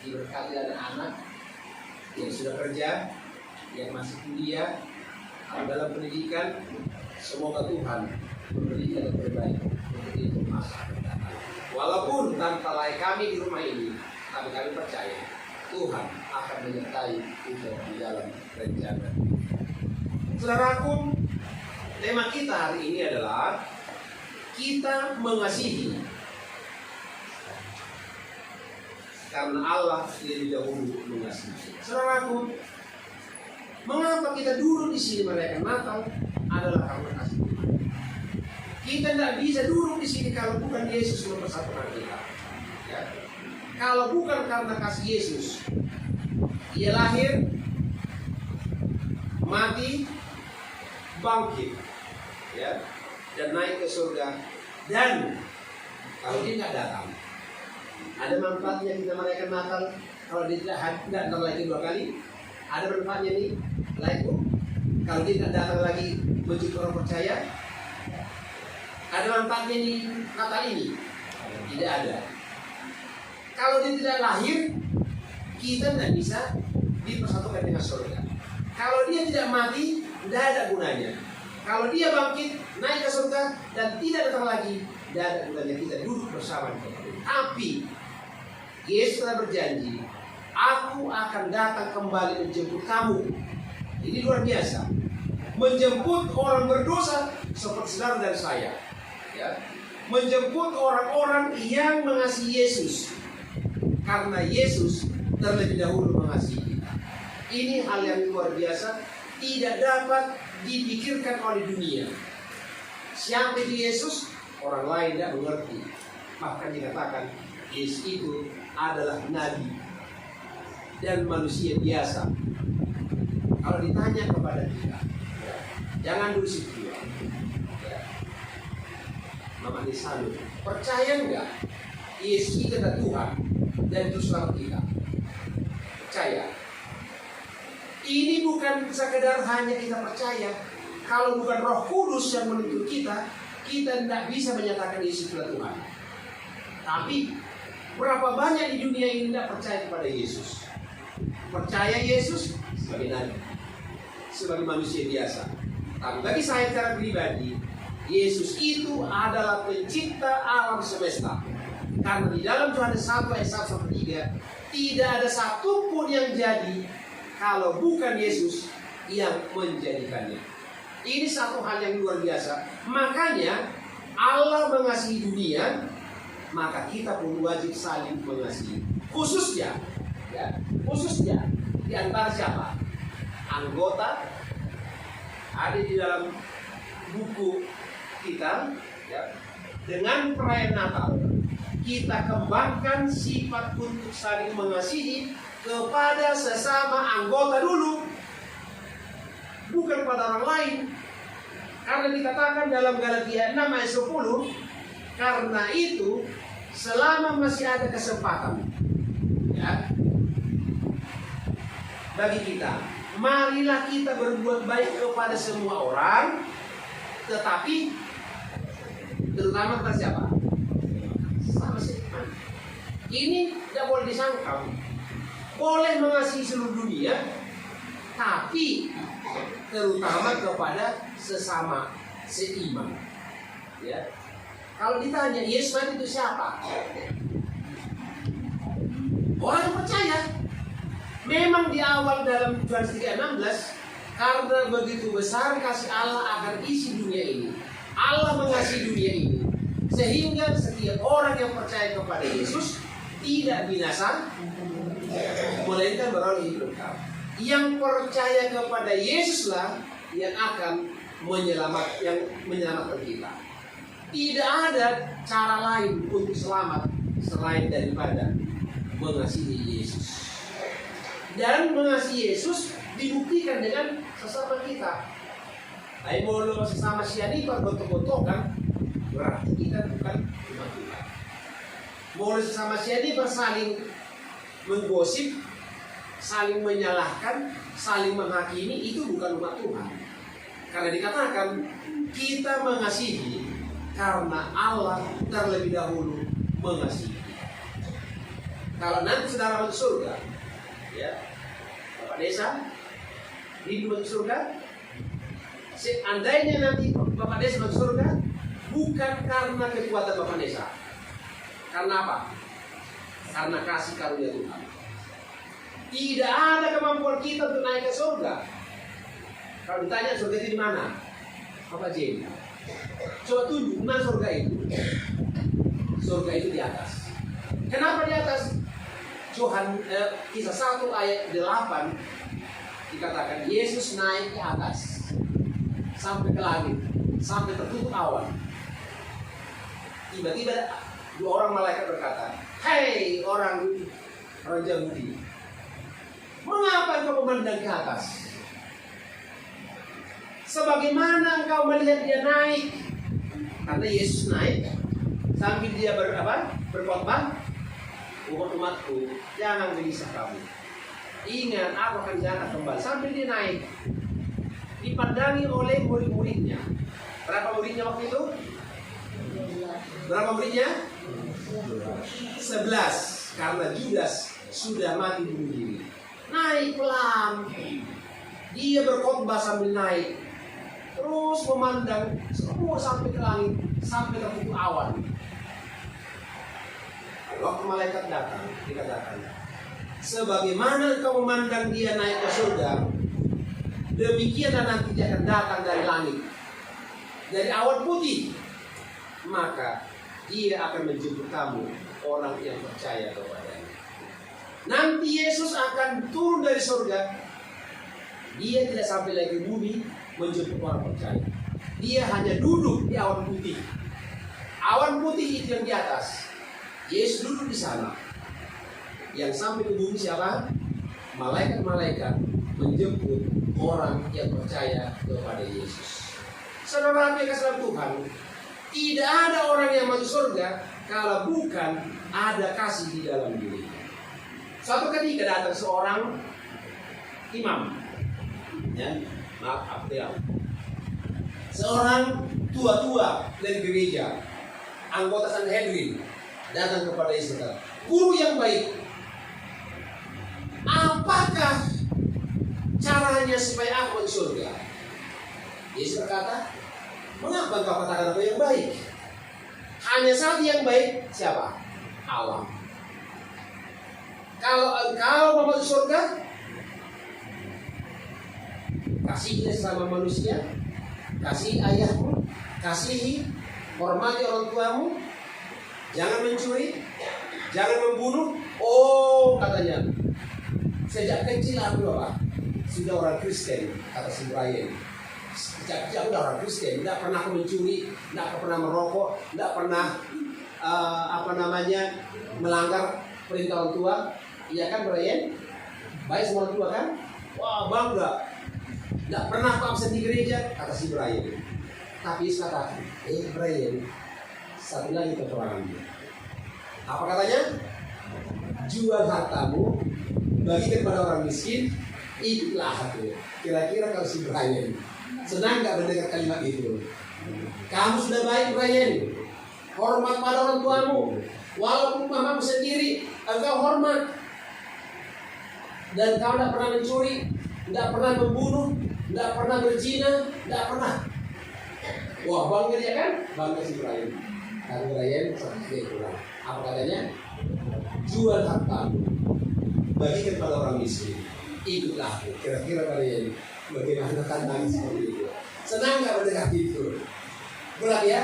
diberkati anak-anak yang sudah kerja, yang masih kuliah, dalam pendidikan. Semoga Tuhan memberikan yang terbaik untuk itu masa mendatang. Walaupun tanpa layak kami di rumah ini, tapi kami percaya Tuhan akan menyertai kita di dalam rencana. Saudaraku, tema kita hari ini adalah kita mengasihi karena Allah lebih dahulu mengasihi. Saudaraku, mengapa kita duduk di sini merayakan Natal adalah karena kasih Tuhan. Kita tidak bisa duduk di sini kalau bukan Yesus mempersatukan kita. Ya. Kalau bukan karena kasih Yesus, Dia lahir, mati, bangkit, ya, dan naik ke surga. Dan kalau Dia nggak datang, ada manfaatnya kita merayakan Natal. Kalau Dia tidak datang lagi 2 kali, ada manfaatnya nih, lain. Kalau Dia tidak datang lagi menjadi orang percaya, ada manfaatnya nih Natal ini? Tidak ada. Kalau Dia tidak lahir, kita tidak bisa dipersatukan dengan surga. Kalau Dia tidak mati, tidak ada gunanya. Kalau Dia bangkit, naik ke surga, dan tidak datang lagi, tidak ada gunanya kita duduk bersama. Tapi Yesus telah berjanji, aku akan datang kembali menjemput kamu. Ini luar biasa. Menjemput orang berdosa seperti saudara dan saya. Ya. Menjemput orang-orang yang mengasihi Yesus. Karena Yesus terlebih dahulu mengasihi kita. Ini hal yang luar biasa, tidak dapat dipikirkan oleh dunia. Siapa itu Yesus? Orang lain tidak mengerti. Bahkan dikatakan Yesus itu adalah nabi dan manusia biasa. Kalau ditanya kepada kita, jangan dulu situ. Mama disalut. Percaya enggak Yesus itu adalah Tuhan dan itu selamat kita? Percaya. Ini bukan sekedar hanya kita percaya. Kalau bukan Roh Kudus yang menuntun kita tidak bisa menyatakan Yesus adalah Tuhan. Tapi berapa banyak di dunia ini tidak percaya kepada Yesus? Percaya Yesus sebagai nabi, sebagai manusia biasa. Tapi bagi saya secara pribadi, Yesus itu adalah pencipta alam semesta. Karena di dalam Yohanes 1 ayat 1-3 tidak ada satupun yang jadi kalau bukan Yesus yang menjadikannya. Ini satu hal yang luar biasa. Makanya Allah mengasihi dunia, maka kita pun wajib saling mengasihi. Khususnya di antara siapa? Anggota ada di dalam buku kita, ya. Dengan perayaan Natal kita kembangkan sifat untuk saling mengasihi kepada sesama anggota dulu, bukan pada orang lain. Karena dikatakan dalam Galatia 6 ayat 10, karena itu selama masih ada kesempatan, ya, bagi kita, marilah kita berbuat baik kepada semua orang, tetapi terutama kepada siapa? Sama seiman. Ini tidak boleh disangkal. Boleh mengasihi seluruh dunia, tapi terutama kepada sesama seiman. Ya. Kalau ditanya Yesus itu siapa? Orang yang percaya. Memang di awal dalam Yohanes 3:16, karena begitu besar kasih Allah akan isi dunia ini. Allah mengasihi dunia ini sehingga setiap orang yang percaya kepada Yesus tidak binasa, melainkan beroleh hidup kekal. Yang percaya kepada Yesuslah yang akan menyelamatkan kita. Tidak ada cara lain untuk selamat selain daripada mengasihi Yesus. Dan mengasihi Yesus dibuktikan dengan sesama kita. Tapi kalau sesama sianipar gontok-gontokan, berarti kita bukan umat Tuhan. Mau sesama sianipar saling menggosip, saling menyalahkan, saling menghakimi, itu bukan umat Tuhan. Karena dikatakan kita mengasihi karena Allah terlebih dahulu mengasihi. Kalau nanti saudara masuk surga, ya, Bapak Desa, rindu masuk surga. Seandainya nanti Bapak Desa masuk surga, bukan karena kekuatan Bapak Desa. Karena apa? Karena kasih karunia Tuhan. Tidak ada kemampuan kita untuk naik ke surga. Kalau ditanya surga itu di mana? Bapak Jen, coba tunjuk mana surga itu. Surga itu di atas. Kenapa di atas? Kisah 1 ayat 8 dikatakan Yesus naik ke atas sampai ke langit, sampai tertutup awan. Tiba-tiba 2 orang malaikat berkata, "Hei orang Yahudi, mengapa engkau memandang ke atas? Sebagaimana engkau melihat dia naik?" Karena Yesus naik sambil dia berkhotbah, "Umat-umatku, jangan gelisah kamu. Ingat, aku akan datang kembali." Sambil dia naik, dipandangi oleh murid-muridnya. Berapa muridnya waktu itu? Berapa muridnya? 11. Karena Judas sudah mati bunuh diri. Naik pelan. Dia berkhotbah sambil naik. Terus memandang semua sampai ke langit, sampai tertutup awan. Waktu malaikat datang, dikatakan, sebagaimana engkau memandang dia naik ke surga, demikianlah nanti dia akan datang dari langit, dari awan putih. Maka dia akan menjemput kamu, orang yang percaya kepadanya. Nanti Yesus akan turun dari surga. Dia tidak sampai lagi bumi menjemput orang percaya. Dia hanya duduk di awan putih. Awan putih itu yang di atas. Yesus duduk di sana. Yang sampai ke bumi siapa? Malaikat-malaikat menjemput orang yang percaya kepada Yesus. Saudara yang kasih Tuhan, tidak ada orang yang masuk surga kalau bukan ada kasih di dalam dirinya. Suatu ketika datang seorang imam, ya, maaf, seorang tua-tua dari gereja, anggota Sanhedrin, datang kepada Yesus, guru yang baik, apakah caranya supaya aku masuk surga? Yesus berkata, mengapa engkau katakan aku yang baik? Hanya satu yang baik, siapa? Allah. Kalau engkau mau masuk surga, kasihi sesama manusia, kasihi ayahmu, kasihi, hormati orang tuamu, jangan mencuri, jangan membunuh. Oh, katanya, sejak kecil aku sudah orang Kristen, kata si Brian. Sejak kecil aku udah orang Kristen, tidak pernah aku mencuri, tidak pernah merokok, tidak pernah melanggar perintah orang tua. Iya kan Brian? Baik semua orang tua kan? Wah, bangga. Tidak pernah aku absen di gereja, kata si Brian. Tapi Yesus kata, Brian, satu lagi kekurangannya. Apa katanya? Jual hartamu, bagikan pada orang miskin, ikutlah aku. Kira-kira kalau si Brian senang gak mendengar kalimat itu? Kamu sudah baik Brian, hormat pada orang tuamu, walaupun mamamu sendiri engkau hormat. Dan kau tidak pernah mencuri, tidak pernah membunuh, tidak pernah berzina, tidak pernah. Wah, bangga dia kan? Bangga si Brian. Karena Brian dia kurang. Apa katanya? Jual hartamu, bagikan pada orang miskin, ikutlah aku. Kira-kira Brian bagaimana tantangan seperti itu? Senang nggak mendengar itu? Berat ya?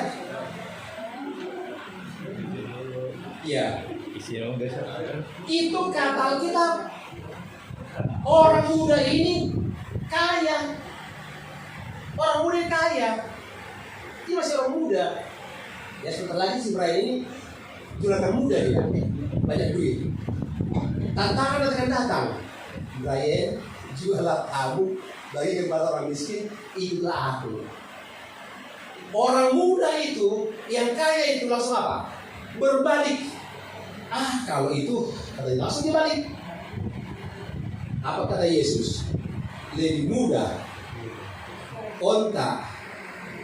Ya. Itu kata Alkitab. Orang muda ini kaya. Orang muda kaya. Dia masih orang muda. Ya sebentar lagi si Brian ini juragan muda dia. Banyak duit. Tantangan akan datang. Brian, jualah kamu bagi kepada orang miskin, ikutlah aku. Orang muda itu yang kaya itu langsung apa? Berbalik. Kalau itu katanya langsung dibalik. Apa kata Yesus? Lebih mudah onta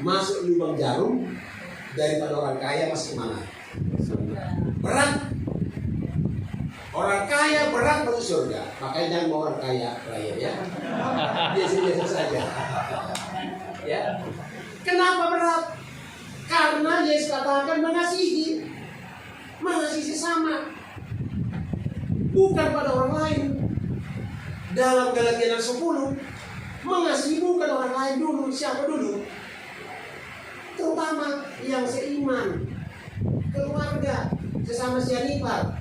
masuk lubang jarum daripada orang kaya masuk kemana? Berat. Orang kaya berat masuk surga. Makanya jangan mau orang kaya Brian ya. Biasa-biasa saja. Ya. Kenapa berat? Karena Yesus katakan mengasihi. Mengasihi sesama. Bukan pada orang lain. Dalam Galatia 10, mengasihi bukan orang lain dulu. Siapa dulu? Terutama yang seiman, keluarga, sesama sianipar.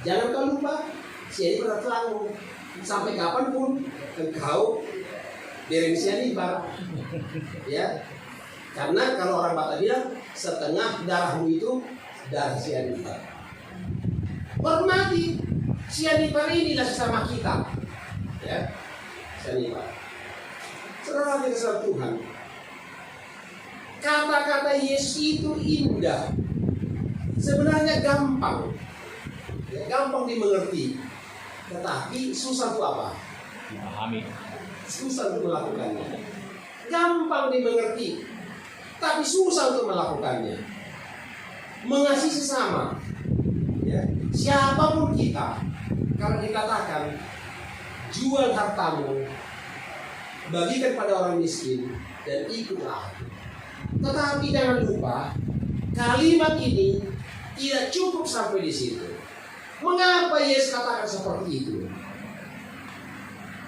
Jangan kau lupa, sianipar terlalu. Sampai kapanpun engkau dereng sianipar. Ya, karena kalau orang Batak bilang setengah darahmu itu darah sianipar. Hormati sianipar inilah sesama kita. Ya, sianipar. Saudara yang kasih Tuhan, kata-kata Yesus itu indah. Sebenarnya gampang, ya, gampang dimengerti, tetapi susah untuk apa? Memahami. Susah untuk melakukannya. Gampang dimengerti, tapi susah untuk melakukannya. Mengasihi sesama, ya, siapapun kita, kalau dikatakan jual hartamu, bagikan pada orang miskin, dan ikutlah. Tetapi jangan lupa, kalimat ini tidak cukup sampai di situ. Mengapa Yesus katakan seperti itu?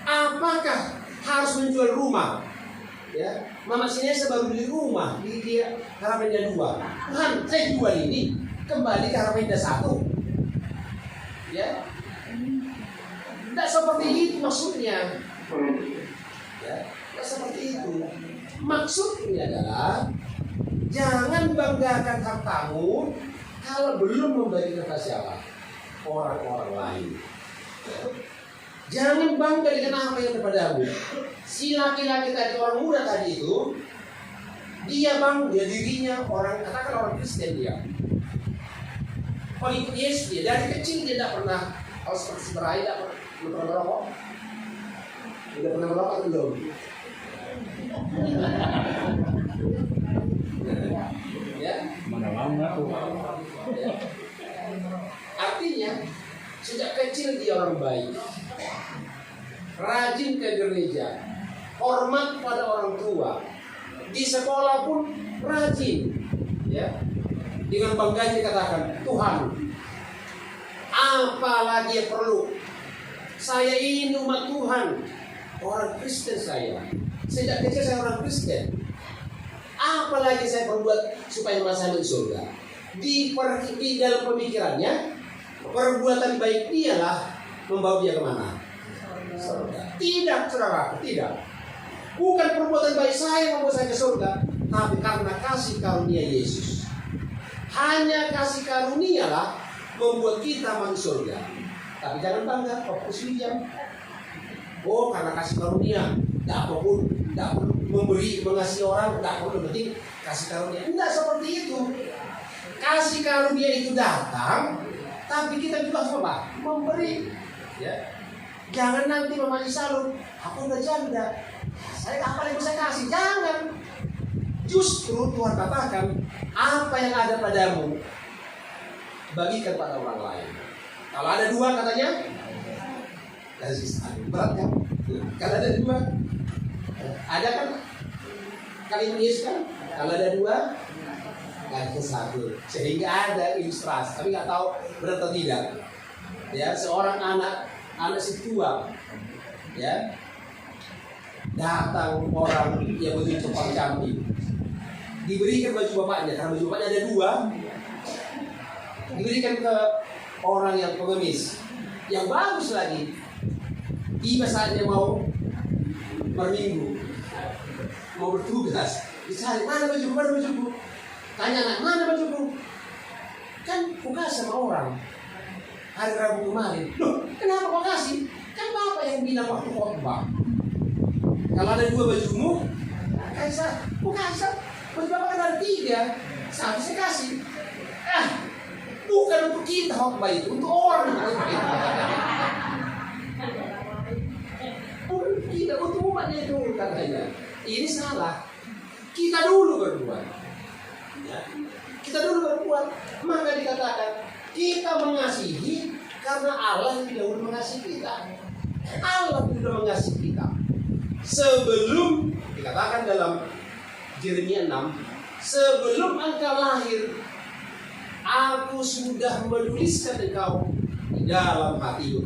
Apakah harus menjual rumah? Ya, Mama Sinesa baru beli rumah di Harapan Indah 2. Tuhan, saya jual ini, kembali ke Harapan Indah 1. Ya, tidak seperti itu maksudnya. Ya, tidak seperti itu. Maksudnya adalah jangan banggakan hartamu kalau belum membagi kepada siapa? Orang-orang lain. Jangan bangga dengan apa yang kepadamu. Si laki-laki tadi, orang muda tadi itu, dia bangga dirinya orang, katakan orang Kristen dia. Kalau ikut Yesus dia dari kecil dia tidak pernah harus bersih tidak pernah merokok. Tidak pernah merokok belum? Ya. Mana lama tuh? Ya. Artinya sejak kecil dia orang baik, rajin ke gereja, hormat pada orang tua, di sekolah pun rajin, ya. Dengan bangganya katakan, Tuhan, apa lagi yang perlu? Saya ini umat Tuhan, orang Kristen saya. Sejak kecil saya orang Kristen. Apa lagi saya perbuat supaya masa di surga? Di dalam pemikirannya, perbuatan baik dialah membawa dia kemana? Surga. Tidak, saudara, tidak. Bukan perbuatan baik saya yang membawa saya ke surga, tapi karena kasih karunia Yesus. Hanya kasih karunia lah membuat kita masuk surga. Tapi jangan bangga, fokus diam. Oh, karena kasih karunia, tidak apapun, tidak perlu memberi, mengasihi orang, tidak perlu, penting kasih karunia. Tidak seperti itu. Kasih karunia itu datang, tapi kita juga apa? Memberi. Ya. Jangan nanti memang salut, aku udah janda, saya apa yang bisa kasih? Jangan. Justru Tuhan katakan, apa yang ada padamu, bagikan pada orang lain. Kalau ada dua katanya, kasih satu. Berat kan? Kalau ada dua, ada kan? Kalimat Yesus kan? Kalau ada dua, kasih satu. Sehingga ada ilustrasi. Tapi nggak tahu benar atau tidak. Ya, seorang anak si tua, ya, datang orang yang begitu cepat cantik, diberikan baju bapaknya, karena baju bapaknya ada dua, diberikan ke orang yang pengemis, yang bagus lagi. Tiba saatnya mau berminggu, mau bertugas, dicari mana bajuku, tanya anak mana bajuku, kan bukan sama orang. Hari Rabu kemarin, loh kenapa kau kasih? Kan bapak yang bilang waktu khotbah. Kalau ada dua bajumu, kasih. Baju bapak kan ada tiga, satu saya kasih. Bukan untuk kita khotbah itu, untuk orang. Bukan untuk kita, untuk umatnya itu katanya. Ini salah. Kita dulu berbuat. Ya. Kita dulu berbuat. Maka dikatakan, kita mengasihi karena Allah yang dahulu mengasihi kita. Allah sudah mengasihi kita. Sebelum dikatakan dalam Yeremia 6, sebelum engkau lahir, aku sudah menuliskan engkau di dalam hatiku.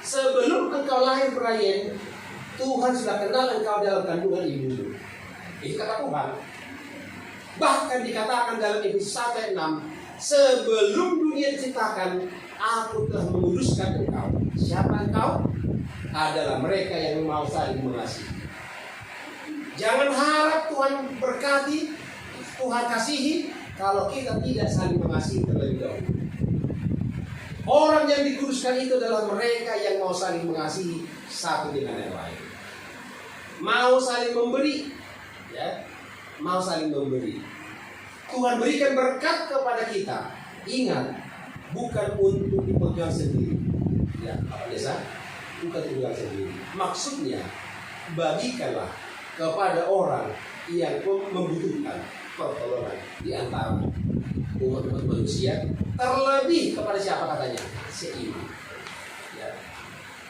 Sebelum engkau lahir Brian, Tuhan sudah kenal engkau dalam kandungan ibumu. Ini kata Tuhan. Bahkan dikatakan dalam Efesus 1:6, sebelum dunia diciptakan, aku telah menguduskan engkau. Siapa engkau? Adalah mereka yang mau saling mengasihi. Jangan harap Tuhan berkati, Tuhan kasihi, kalau kita tidak saling mengasihi terlebih dahulu. Orang yang dikuduskan itu adalah mereka yang mau saling mengasihi satu dengan yang lain. Mau saling memberi, ya. Mau saling memberi. Tuhan berikan berkat kepada kita. Ingat, bukan untuk dipegang sendiri. Ya, apa biasa? Bukan dipegang sendiri. Maksudnya, bagikanlah kepada orang yang membutuhkan pertolongan di antara umat manusia. Terlebih kepada siapa katanya? Seiman. Ya.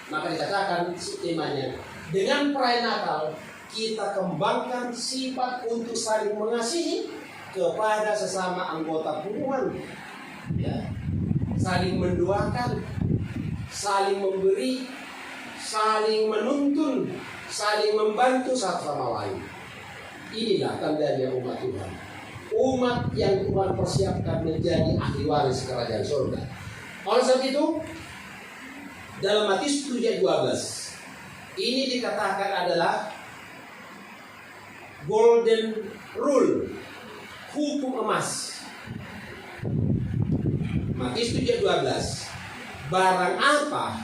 Maka dikatakan temanya, dengan perayaan Natal kita kembangkan sifat untuk saling mengasihi kepada sesama anggota puluhan, ya. Saling mendoakan, saling memberi, saling menuntun, saling membantu satu sama lain. Inilah tandanya umat Tuhan, umat yang Tuhan persiapkan menjadi ahli waris kerajaan surga. Oleh sebab itu, dalam Matius 7:12 ini dikatakan adalah golden rule, hukum emas. Matius 7:12. Barang apa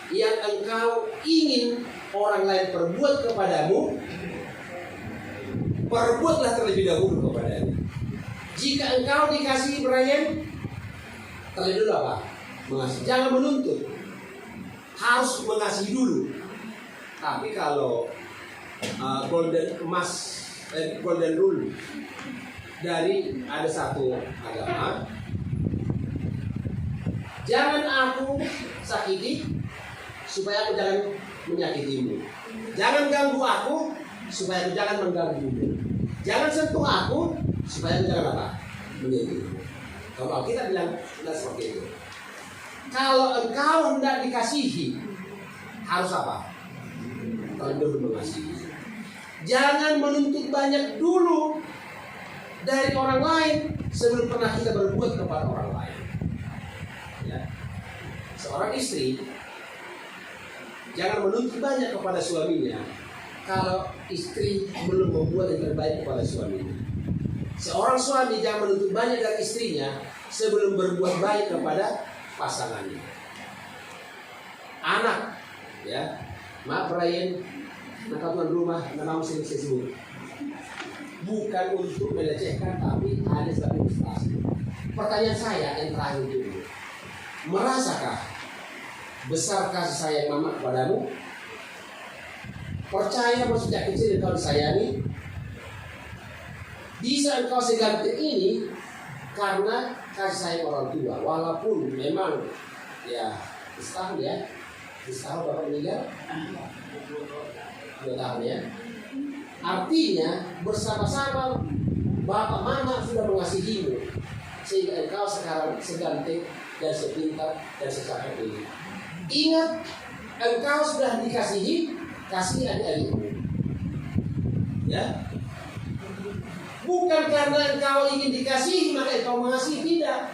yang engkau ingin orang lain perbuat kepadamu, perbuatlah terlebih dahulu kepadanya. Jika engkau dikasihi, Brian, terlebih dahulu apa? Mengasihi. Jangan menuntut. Harus mengasihi dulu. Tapi kalau golden rule dari ada satu agama, jangan aku sakiti supaya aku jangan menyakitimu. Jangan ganggu aku supaya aku jangan mengganggumu. Jangan sentuh aku supaya aku jangan apa? Menyentuhmu. Kalau kita bilang tidak seperti itu. Kalau engkau hendak dikasihi, harus apa? Kalau dulu mengasihi. Jangan menuntut banyak dulu dari orang lain sebelum pernah kita berbuat kepada orang lain. Ya. Seorang istri jangan menuntut banyak kepada suaminya kalau istri belum membuat yang terbaik kepada suaminya. Seorang suami jangan menuntut banyak dari istrinya sebelum berbuat baik kepada pasangannya. Anak, ya, maaf Brian, nakal tuan rumah, nama sering saya sebut. Bukan untuk melecehkan, tapi hanya sebagai ilustrasi. Pertanyaan saya yang terakhir dulu, merasakah besar kasih sayang mama kepadamu? Percaya bahwa sejak kecil engkau disayangi? Bisa engkau seganti ini karena kasih sayang orang tua, walaupun memang ya setahun ya, setahun bapak meninggal, 2 tahun ya. Artinya bersama-sama bapak mama sudah mengasihimu sehingga engkau sekarang seganti dan sepintar dan secakap ini. Ingat, engkau sudah dikasihi, kasih adik-adikmu. Ya. Bukan karena engkau ingin dikasihi maka engkau mengasihi, tidak.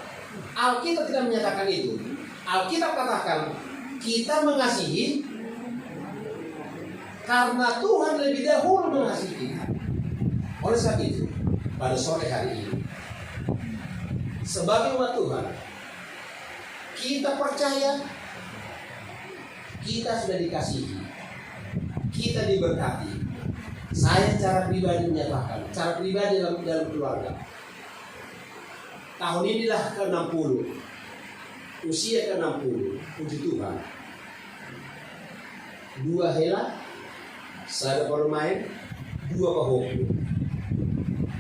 Alkitab tidak menyatakan itu. Alkitab katakan kita mengasihi karena Tuhan lebih dahulu mengasihi kita. Oleh sebab itu, pada sore hari ini, sebagai umat Tuhan, kita percaya kita sudah dikasihi, kita diberkati. Saya secara pribadi menyatakan, secara pribadi dalam keluarga, tahun inilah ke-60, usia ke-60, puji Tuhan. 2 hela, saya bermain, 2 pahoku.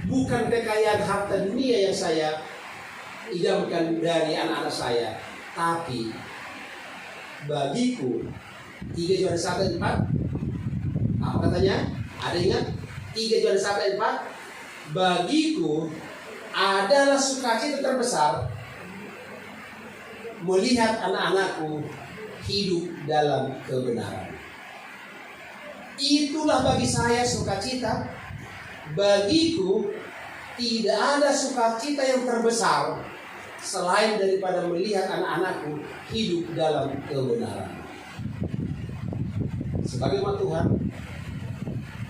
Bukan kekayaan harta dunia yang saya idamkan dari anak-anak saya, tapi bagiku 3 juara 1 4. Apa katanya? Ada ingat? 3 juara 1 4. Bagiku adalah sukacita terbesar melihat anak-anakku hidup dalam kebenaran. Itulah bagi saya sukacita. Bagiku tidak ada sukacita yang terbesar selain daripada melihat anak-anakku hidup dalam kebenaran. Sebagai umat Tuhan,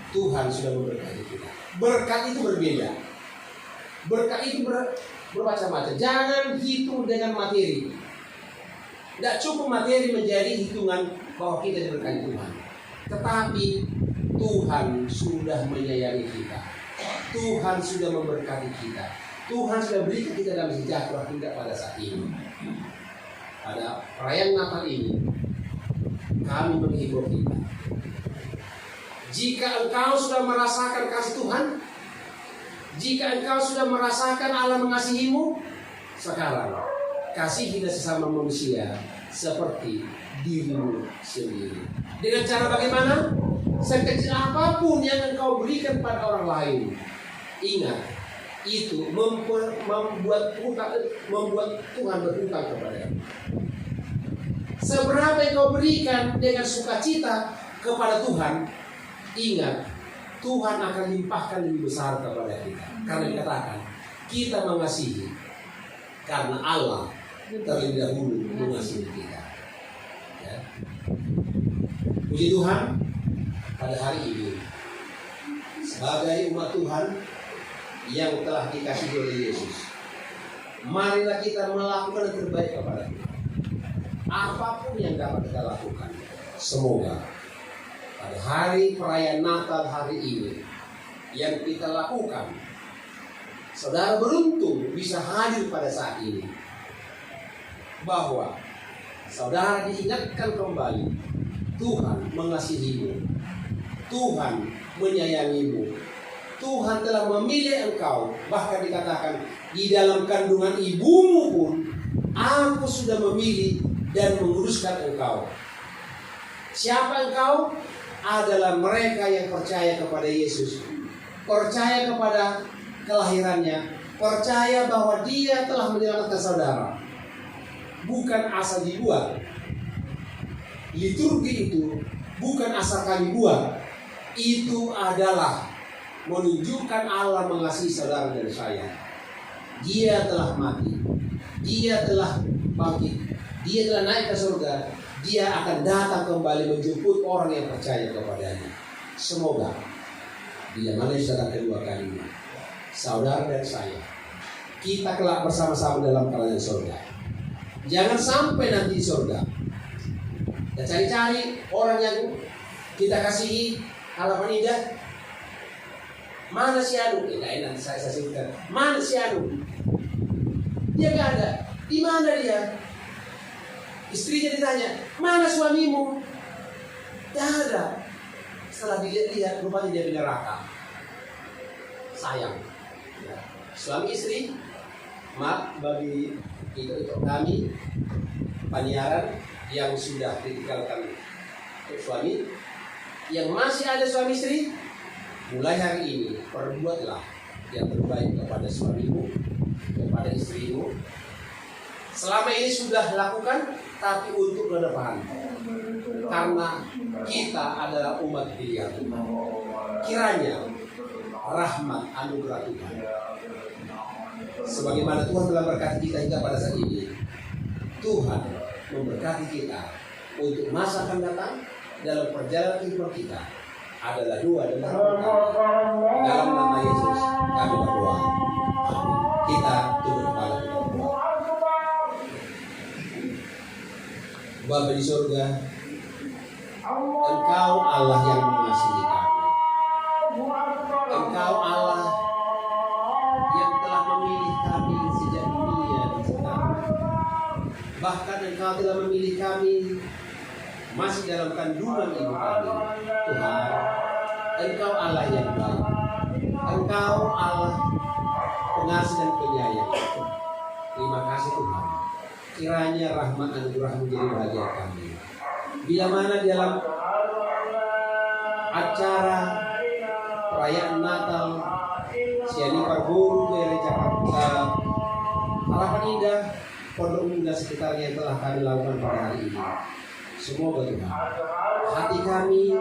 Tuhan sudah memberkati kita. Berkat itu berbeda. Berkat itu bermacam-macam. Jangan hitung dengan materi. Tidak cukup materi menjadi hitungan bahwa kita diberkati Tuhan. Tetapi Tuhan sudah menyayangi kita. Tuhan sudah memberkati kita. Tuhan sudah berikan kita dalam sejahtera hingga pada saat ini. Pada perayaan Natal ini, kami menghibur kita. Jika engkau sudah merasakan kasih Tuhan, jika engkau sudah merasakan Allah mengasihimu, sekarang kasihilah sesama manusia seperti dirimu sendiri. Dengan cara bagaimana? Sekecil apapun yang engkau berikan pada orang lain, ingat, itu membuat Tuhan berhutang kepadamu. Seberapa engkau berikan dengan sukacita kepada Tuhan, ingat, Tuhan akan limpahkan lebih besar kepada kita. Karena dikatakan kita mengasihi karena Allah terlebih dahulu mengasihi kita. Ya. Puji Tuhan, pada hari ini sebagai umat Tuhan yang telah dikasihi oleh Yesus, marilah kita melakukan yang terbaik kepada Tuhan. Apapun yang dapat kita lakukan, semoga pada hari perayaan Natal hari ini yang kita lakukan, saudara beruntung bisa hadir pada saat ini, bahwa saudara diingatkan kembali Tuhan mengasihimu, Tuhan menyayangimu, Tuhan telah memilih engkau. Bahkan dikatakan di dalam kandungan ibumu pun aku sudah memilih dan menguruskan engkau. Siapa engkau? Adalah mereka yang percaya kepada Yesus, percaya kepada kelahirannya, percaya bahwa Dia telah menyelamatkan saudara. Bukan asal dibuat. Liturgi itu bukan asal kami buat. Itu adalah menunjukkan Allah mengasihi saudara dan saya. Dia telah mati, Dia telah bangkit, Dia telah naik ke surga. Dia akan datang kembali menjemput orang yang percaya kepadanya. Semoga bila mana saudara kedua kalinya, saudara dan saya, kita kelak bersama-sama dalam kerajaan surga. Jangan sampai nanti di surga kita cari-cari orang yang kita kasihi, halaman indah. Mana si Anu? Nanti saya sebutkan. Mana si Anu? Dia gak ada. Di mana dia? Istrinya ditanya, mana suamimu? Tidak ada. Setelah dilihat, rupanya dia di neraka. Sayang. Ya. Suami istri, maaf bagi itu kami penyiaran yang sudah ditinggalkan suami, yang masih ada suami istri, mulai hari ini perbuatlah yang terbaik kepada suamimu, kepada istrimu. Selama ini sudah lakukan, tapi untuk ke depan, karena kita adalah umat pilihan Tuhan. Kiranya rahmat anugerah Tuhan, sebagaimana Tuhan telah berkati kita hingga pada saat ini, Tuhan memberkati kita untuk masa akan datang. Dalam perjalanan kehidupan kita adalah doa dan harapan. Dalam nama Yesus kami berdoa. Amin. Kita tunduk kepala kita berdoa. Bapa di surga, Engkau Allah yang mengasihi kami. Engkau Allah yang telah memilih kami sejak dunia diciptakan. Bahkan Engkau telah memilih kami masih dalam kandungan ibu kami. Tuhan, Engkau Allah yang baik. Engkau Allah pengasih dan penyayang. Terima kasih Tuhan. Kiranya rahmat anugerah menjadi bahagia kami. Bila mana dalam acara perayaan Natal Siani Parboru dari Jakarta, Harapan Indah, Pondok Indah sekitarnya yang telah kami lakukan pada hari ini, semoga Tuhan hati kami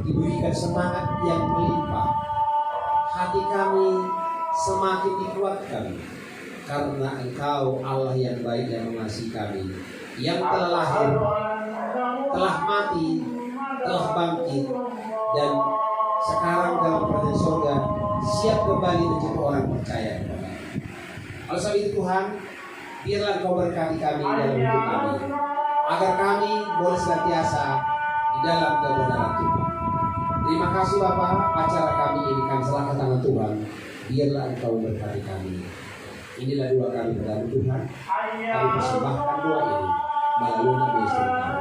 diberikan semangat yang melimpah, hati kami semakin dikuatkan, karena Engkau Allah yang baik yang mengasihi kami, yang telah lahir, telah mati, telah bangkit, dan sekarang dalam kerajaan surga siap kembali menjadi orang percaya kepada. Oleh sebab itu Tuhan, biarlah Engkau berkati kami dalam hidup kami, agar kami boleh senantiasa di dalam kebenaran Tuhan. Terima kasih Bapa, acara kami ini kami serahkan tangan Tuhan. Biarlah Engkau berkati kami. Inilah doa kami kepada Tuhan. Kami persembahkan doa ini melalui nama Yesus kami.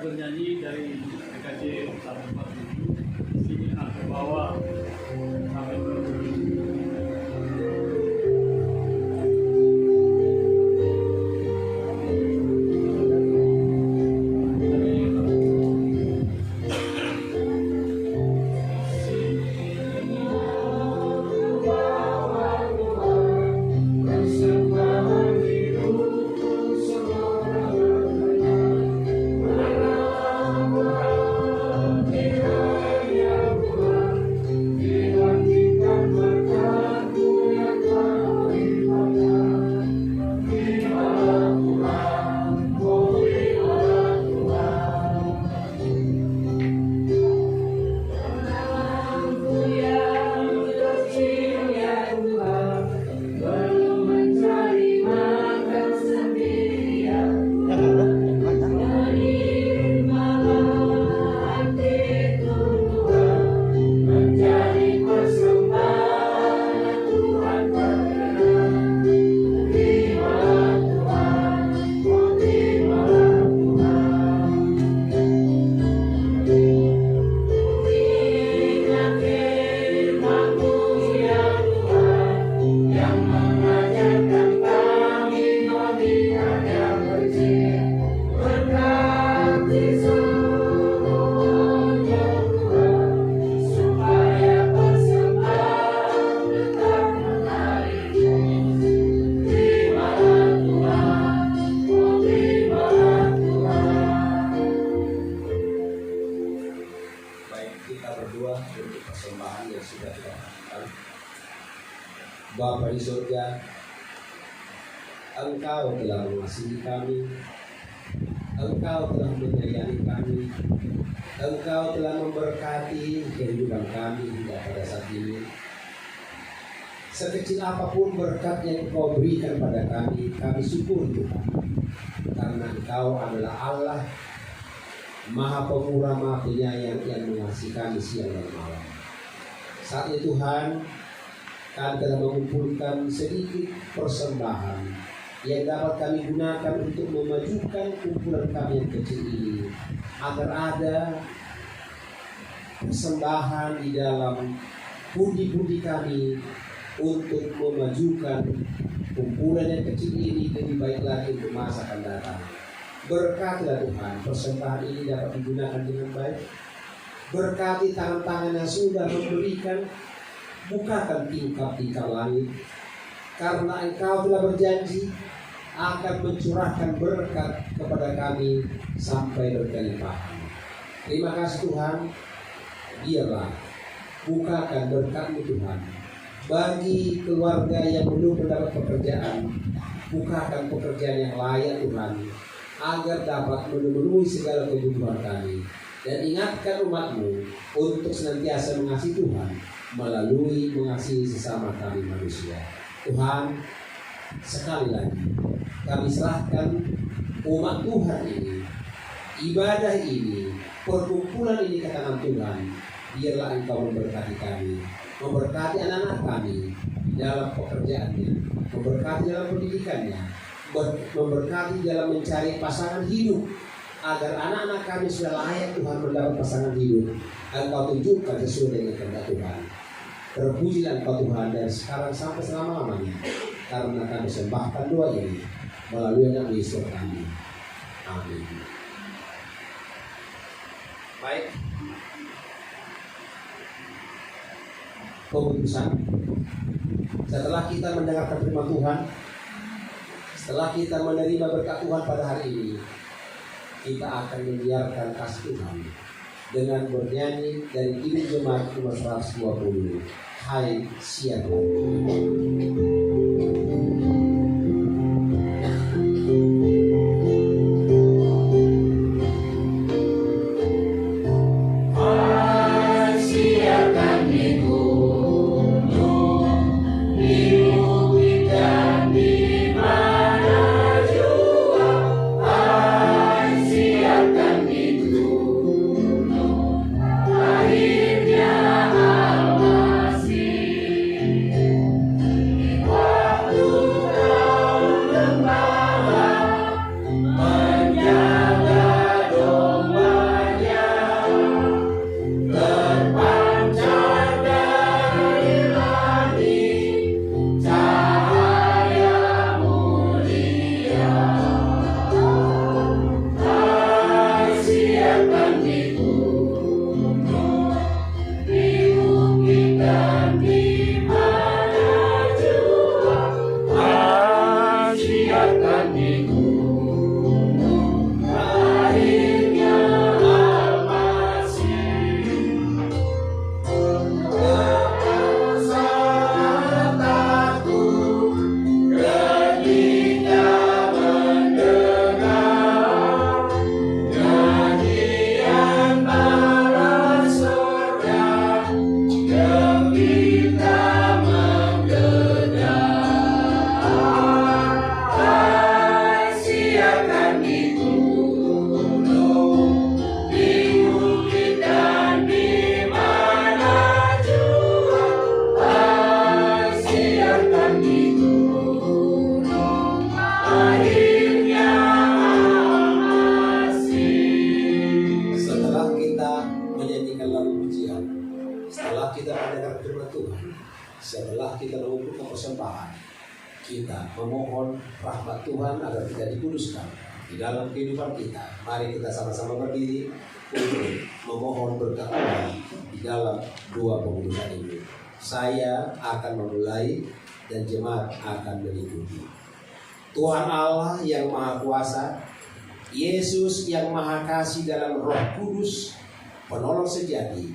kita bernyanyi dari PKJ 147 sini ke bawah sampai Bapa di surga, Engkau telah mengasihi kami, Engkau telah menyayangi kami, Engkau telah memberkati kehidupan kami hingga pada saat ini. Sekecil apapun berkat yang Engkau berikan pada kami syukur Tuhan. Karena Engkau adalah Allah Maha Pemurah, Maha Penyayang yang mengasihi kami siang dan malam. Saat ini Tuhan, kami telah mengumpulkan sedikit persembahan yang dapat kami gunakan untuk memajukan kumpulan kami yang kecil ini, agar ada persembahan di dalam pundi-pundi kami untuk memajukan kumpulan yang kecil ini lebih baik lagi untuk masa akan datang. Berkatilah Tuhan, persembahan ini dapat digunakan dengan baik. Berkati tangan-tangan yang sudah memberikan. Bukakan tingkap-tingkap langit, karena Engkau telah berjanji akan mencurahkan berkat kepada kami sampai berkelimpahan. Terima kasih Tuhan, biarlah bukakan berkat-Mu Tuhan. Bagi keluarga yang belum mendapat pekerjaan, bukakan pekerjaan yang layak Tuhan, agar dapat memenuhi segala kebutuhan kami. Dan ingatkan umat-Mu untuk senantiasa mengasihi Tuhan melalui mengasihi sesama kami manusia. Tuhan, sekali lagi kami serahkan umat Tuhan ini, ibadah ini, perkumpulan ini ke tangan Tuhan. Biarlah Engkau memberkati kami, memberkati anak-anak kami dalam pekerjaannya, memberkati dalam pendidikannya, memberkati dalam mencari pasangan hidup, agar anak-anak kami sudah layak Tuhan mendapat pasangan hidup. Engkau tunjukkan sesuai dengan kehendak Tuhan. Terpujilah Engkau Tuhan dari sekarang sampai selama-lamanya, karena kami sembahkan doa ini melalui nama Yesus kami. Amin. Baik. Keputusan. Setelah kita mendengarkan firman Tuhan, setelah kita menerima berkat Tuhan pada hari ini, kita akan membiarkan kasih Tuhan dengan bernyanyi dari Kidung Jemaat nomor 120, Hai Siang Hari. Akhirnya Al-Masih Siapkan di gunung, di bukit dan di mana jua. Siapkan di gunung, lahirnya Al-Masih. Saat aku ketika mendengar nyanyian bala surga, gembira menggedar. Siapkan di gunung, di bukit dan di mana jua. Siapkan di gunung, akhirnya Al-Masih. Setelah kita menyanyikan lagu pujian, setelah kita mendengar firman Tuhan, setelah kita mengumpulkan persembahan, kita memohon rahmat Tuhan agar kita dikuduskan di dalam kehidupan kita. Mari kita sama-sama berdiri untuk memohon berkat Tuhan di dalam dua pengudusan ini. Saya akan memulai dan jemaat akan mengikuti. Tuhan Allah yang Maha Kuasa, Yesus yang Maha Kasih dalam Roh Kudus, penolong sejati,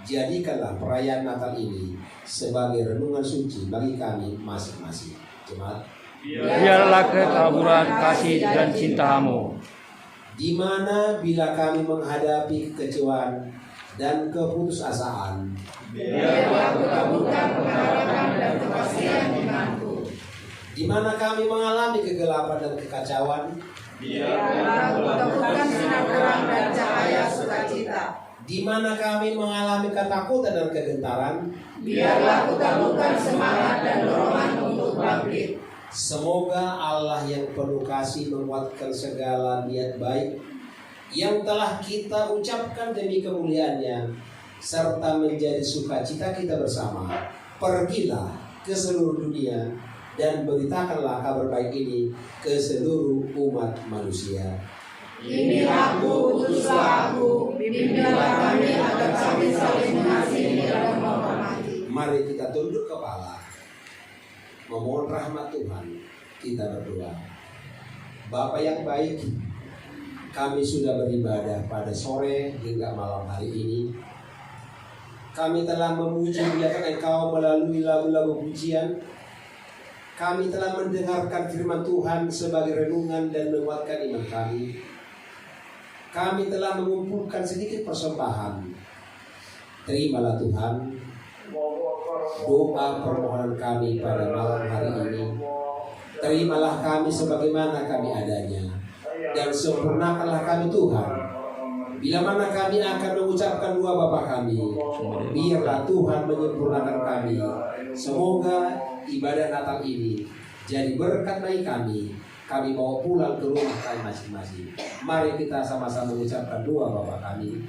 jadikanlah perayaan Natal ini sebagai renungan suci bagi kami masing-masing. Jemaat, Biarlah ketaburan kasih dan cintamu, di mana bila kami menghadapi kekecewaan dan keputusasaan, Biarlah kutaburkan pengharapan dan kepastian imanku. di mana kami mengalami kegelapan dan kekacauan, Biarlah kutaburkan sinar terang dan cahaya sukacita. di mana kami mengalami ketakutan dan kegentaran, Biarlah kutaburkan semangat dan dorongan untuk bangkit. semoga Allah yang penuh kasih menguatkan segala niat baik yang telah kita ucapkan demi kemuliaan-Nya, serta menjadi sukacita kita bersama. Pergilah ke seluruh dunia dan beritakanlah kabar baik ini ke seluruh umat manusia. Ini aku, utuslah aku, bimbinglah kami agar kami saling mengasihi dan menghormati. Mari kita tunduk kepala, memohon rahmat Tuhan. Kita berdoa. Bapa yang baik, kami sudah beribadah pada sore hingga malam hari ini. Kami telah memuji muliakan Engkau melalui lagu-lagu pujian. Kami telah mendengarkan firman Tuhan sebagai renungan dan menguatkan iman kami. Kami telah mengumpulkan sedikit persembahan. Terimalah Tuhan doa permohonan kami pada malam hari ini. Terimalah kami sebagaimana kami adanya, dan sempurnakanlah kami Tuhan. Bila mana kami akan mengucapkan doa Bapa kami, biarlah Tuhan menyempurnakan kami. Semoga ibadah Natal ini jadi berkat bagi kami. Kami bawa pulang ke rumah kami masing-masing. Mari kita sama-sama mengucapkan doa Bapa kami.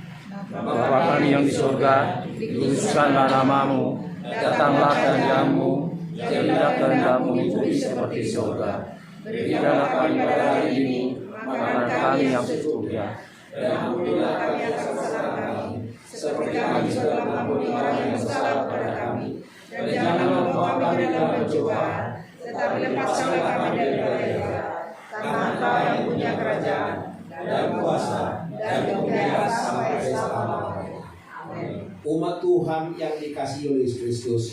Bapa kami yang di surga, dikuduskanlah namamu, datanglah kehendak-Mu, jadilah kehendak-Mu di bumi seperti di surga. Berikanlah kami pada hari ini makanan kami yang secukupnya, dan ampunilah kami atas kesalahan kami, seperti kami juga mengampuni orang yang bersalah kepada kami. Dan jangan membawa kami dalam pencobaan, tetapi lepaskanlah kami dari bahaya. Karena Engkau yang punya kerajaan dan kuasa dan kemuliaan sampai selama-lamanya. Amin. Umat Tuhan yang dikasihi oleh Yesus Kristus,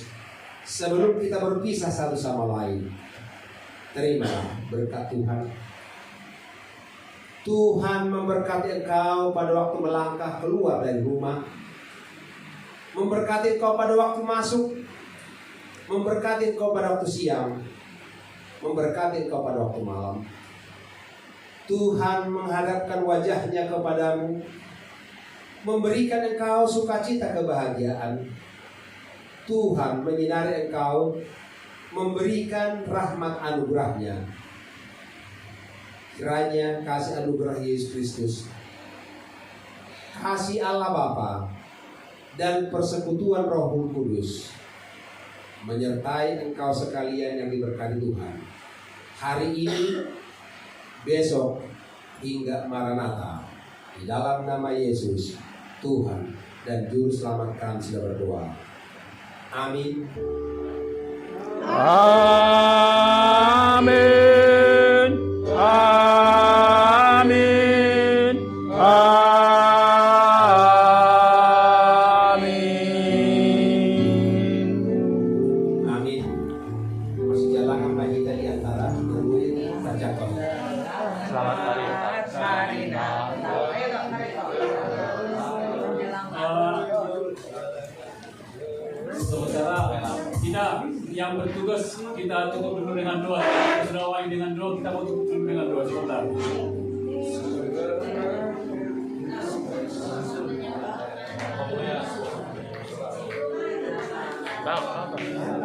sebelum kita berpisah satu sama lain, terima berkat Tuhan. Tuhan memberkati engkau pada waktu melangkah keluar dari rumah, memberkati engkau pada waktu masuk, memberkati engkau pada waktu siang, memberkati engkau pada waktu malam. Tuhan menghadapkan wajahnya kepadamu, memberikan engkau sukacita kebahagiaan. Tuhan menyinari engkau, memberikan rahmat anugerahnya. Kiranya kasih anugerah Yesus Kristus, kasih Allah Bapa, dan persekutuan Roh Kudus menyertai engkau sekalian yang diberkati Tuhan hari ini, besok, hingga Maranatha. Di dalam nama Yesus, Tuhan dan Juru Selamat kami sudah berdoa. Amin. Amin. Amin. Amin. Amin. Masih jalan hamba kita di antara nungguin bacakan. Selamat hari Saudara, kita yang bertugas kita tutup dulu dengan doa. Saudara awali dengan doa, kita mau tutup dulu dengan doa sebentar.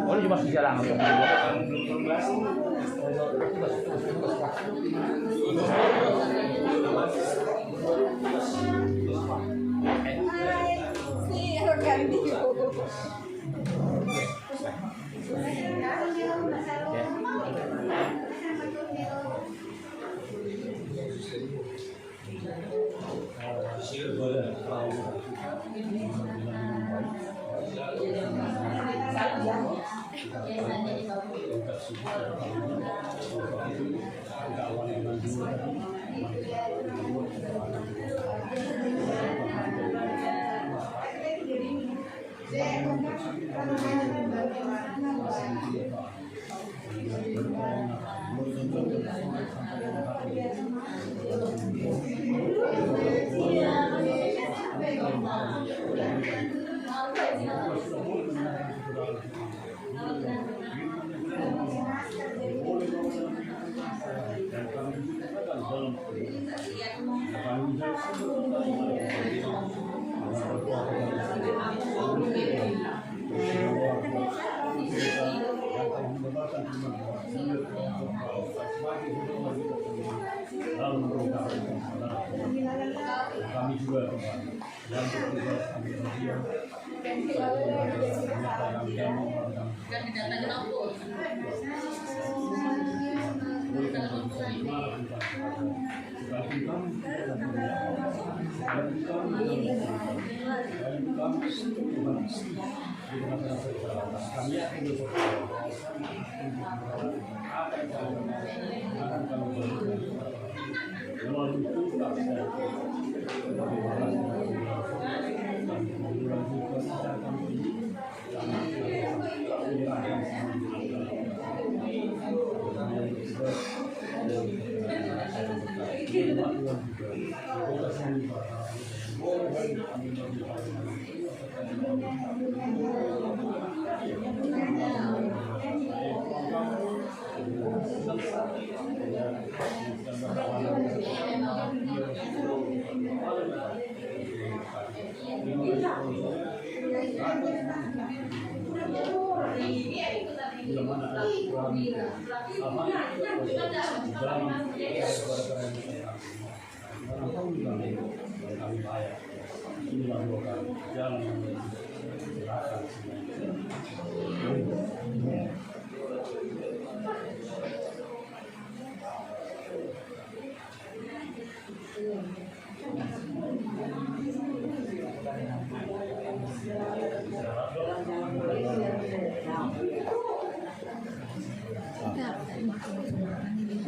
Boleh cuma sejalan untuk kami juga yang bertugas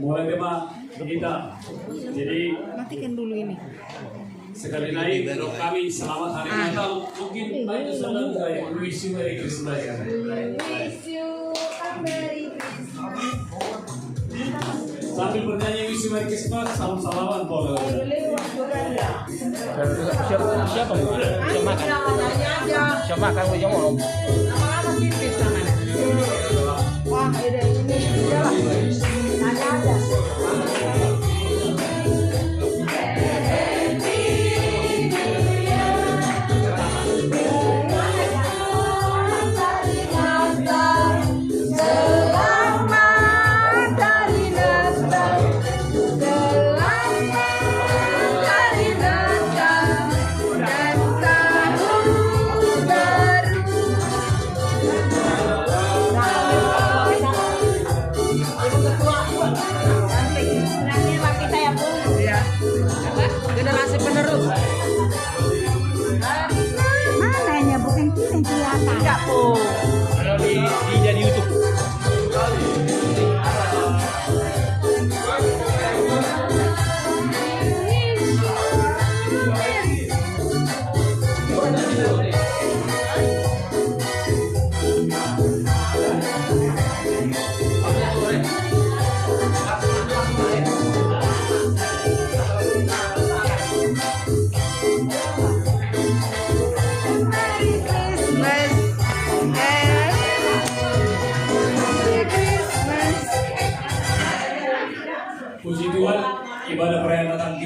mulai tema kita. Jadi matikan dulu ini. Sekali lagi untuk kami selamat hari Natal. Mungkin ayo saudara saya wish you Merry Christmas ya. Wish you a Merry Christmas. Sambil bernyanyi wish you Merry Christmas, salam-salaman boleh. siapa siapa makan? Siapa makan gue mau? Lama-lama tipis namanya. Wah, ini udah nanya aja. Terima ibadah perayaan Natal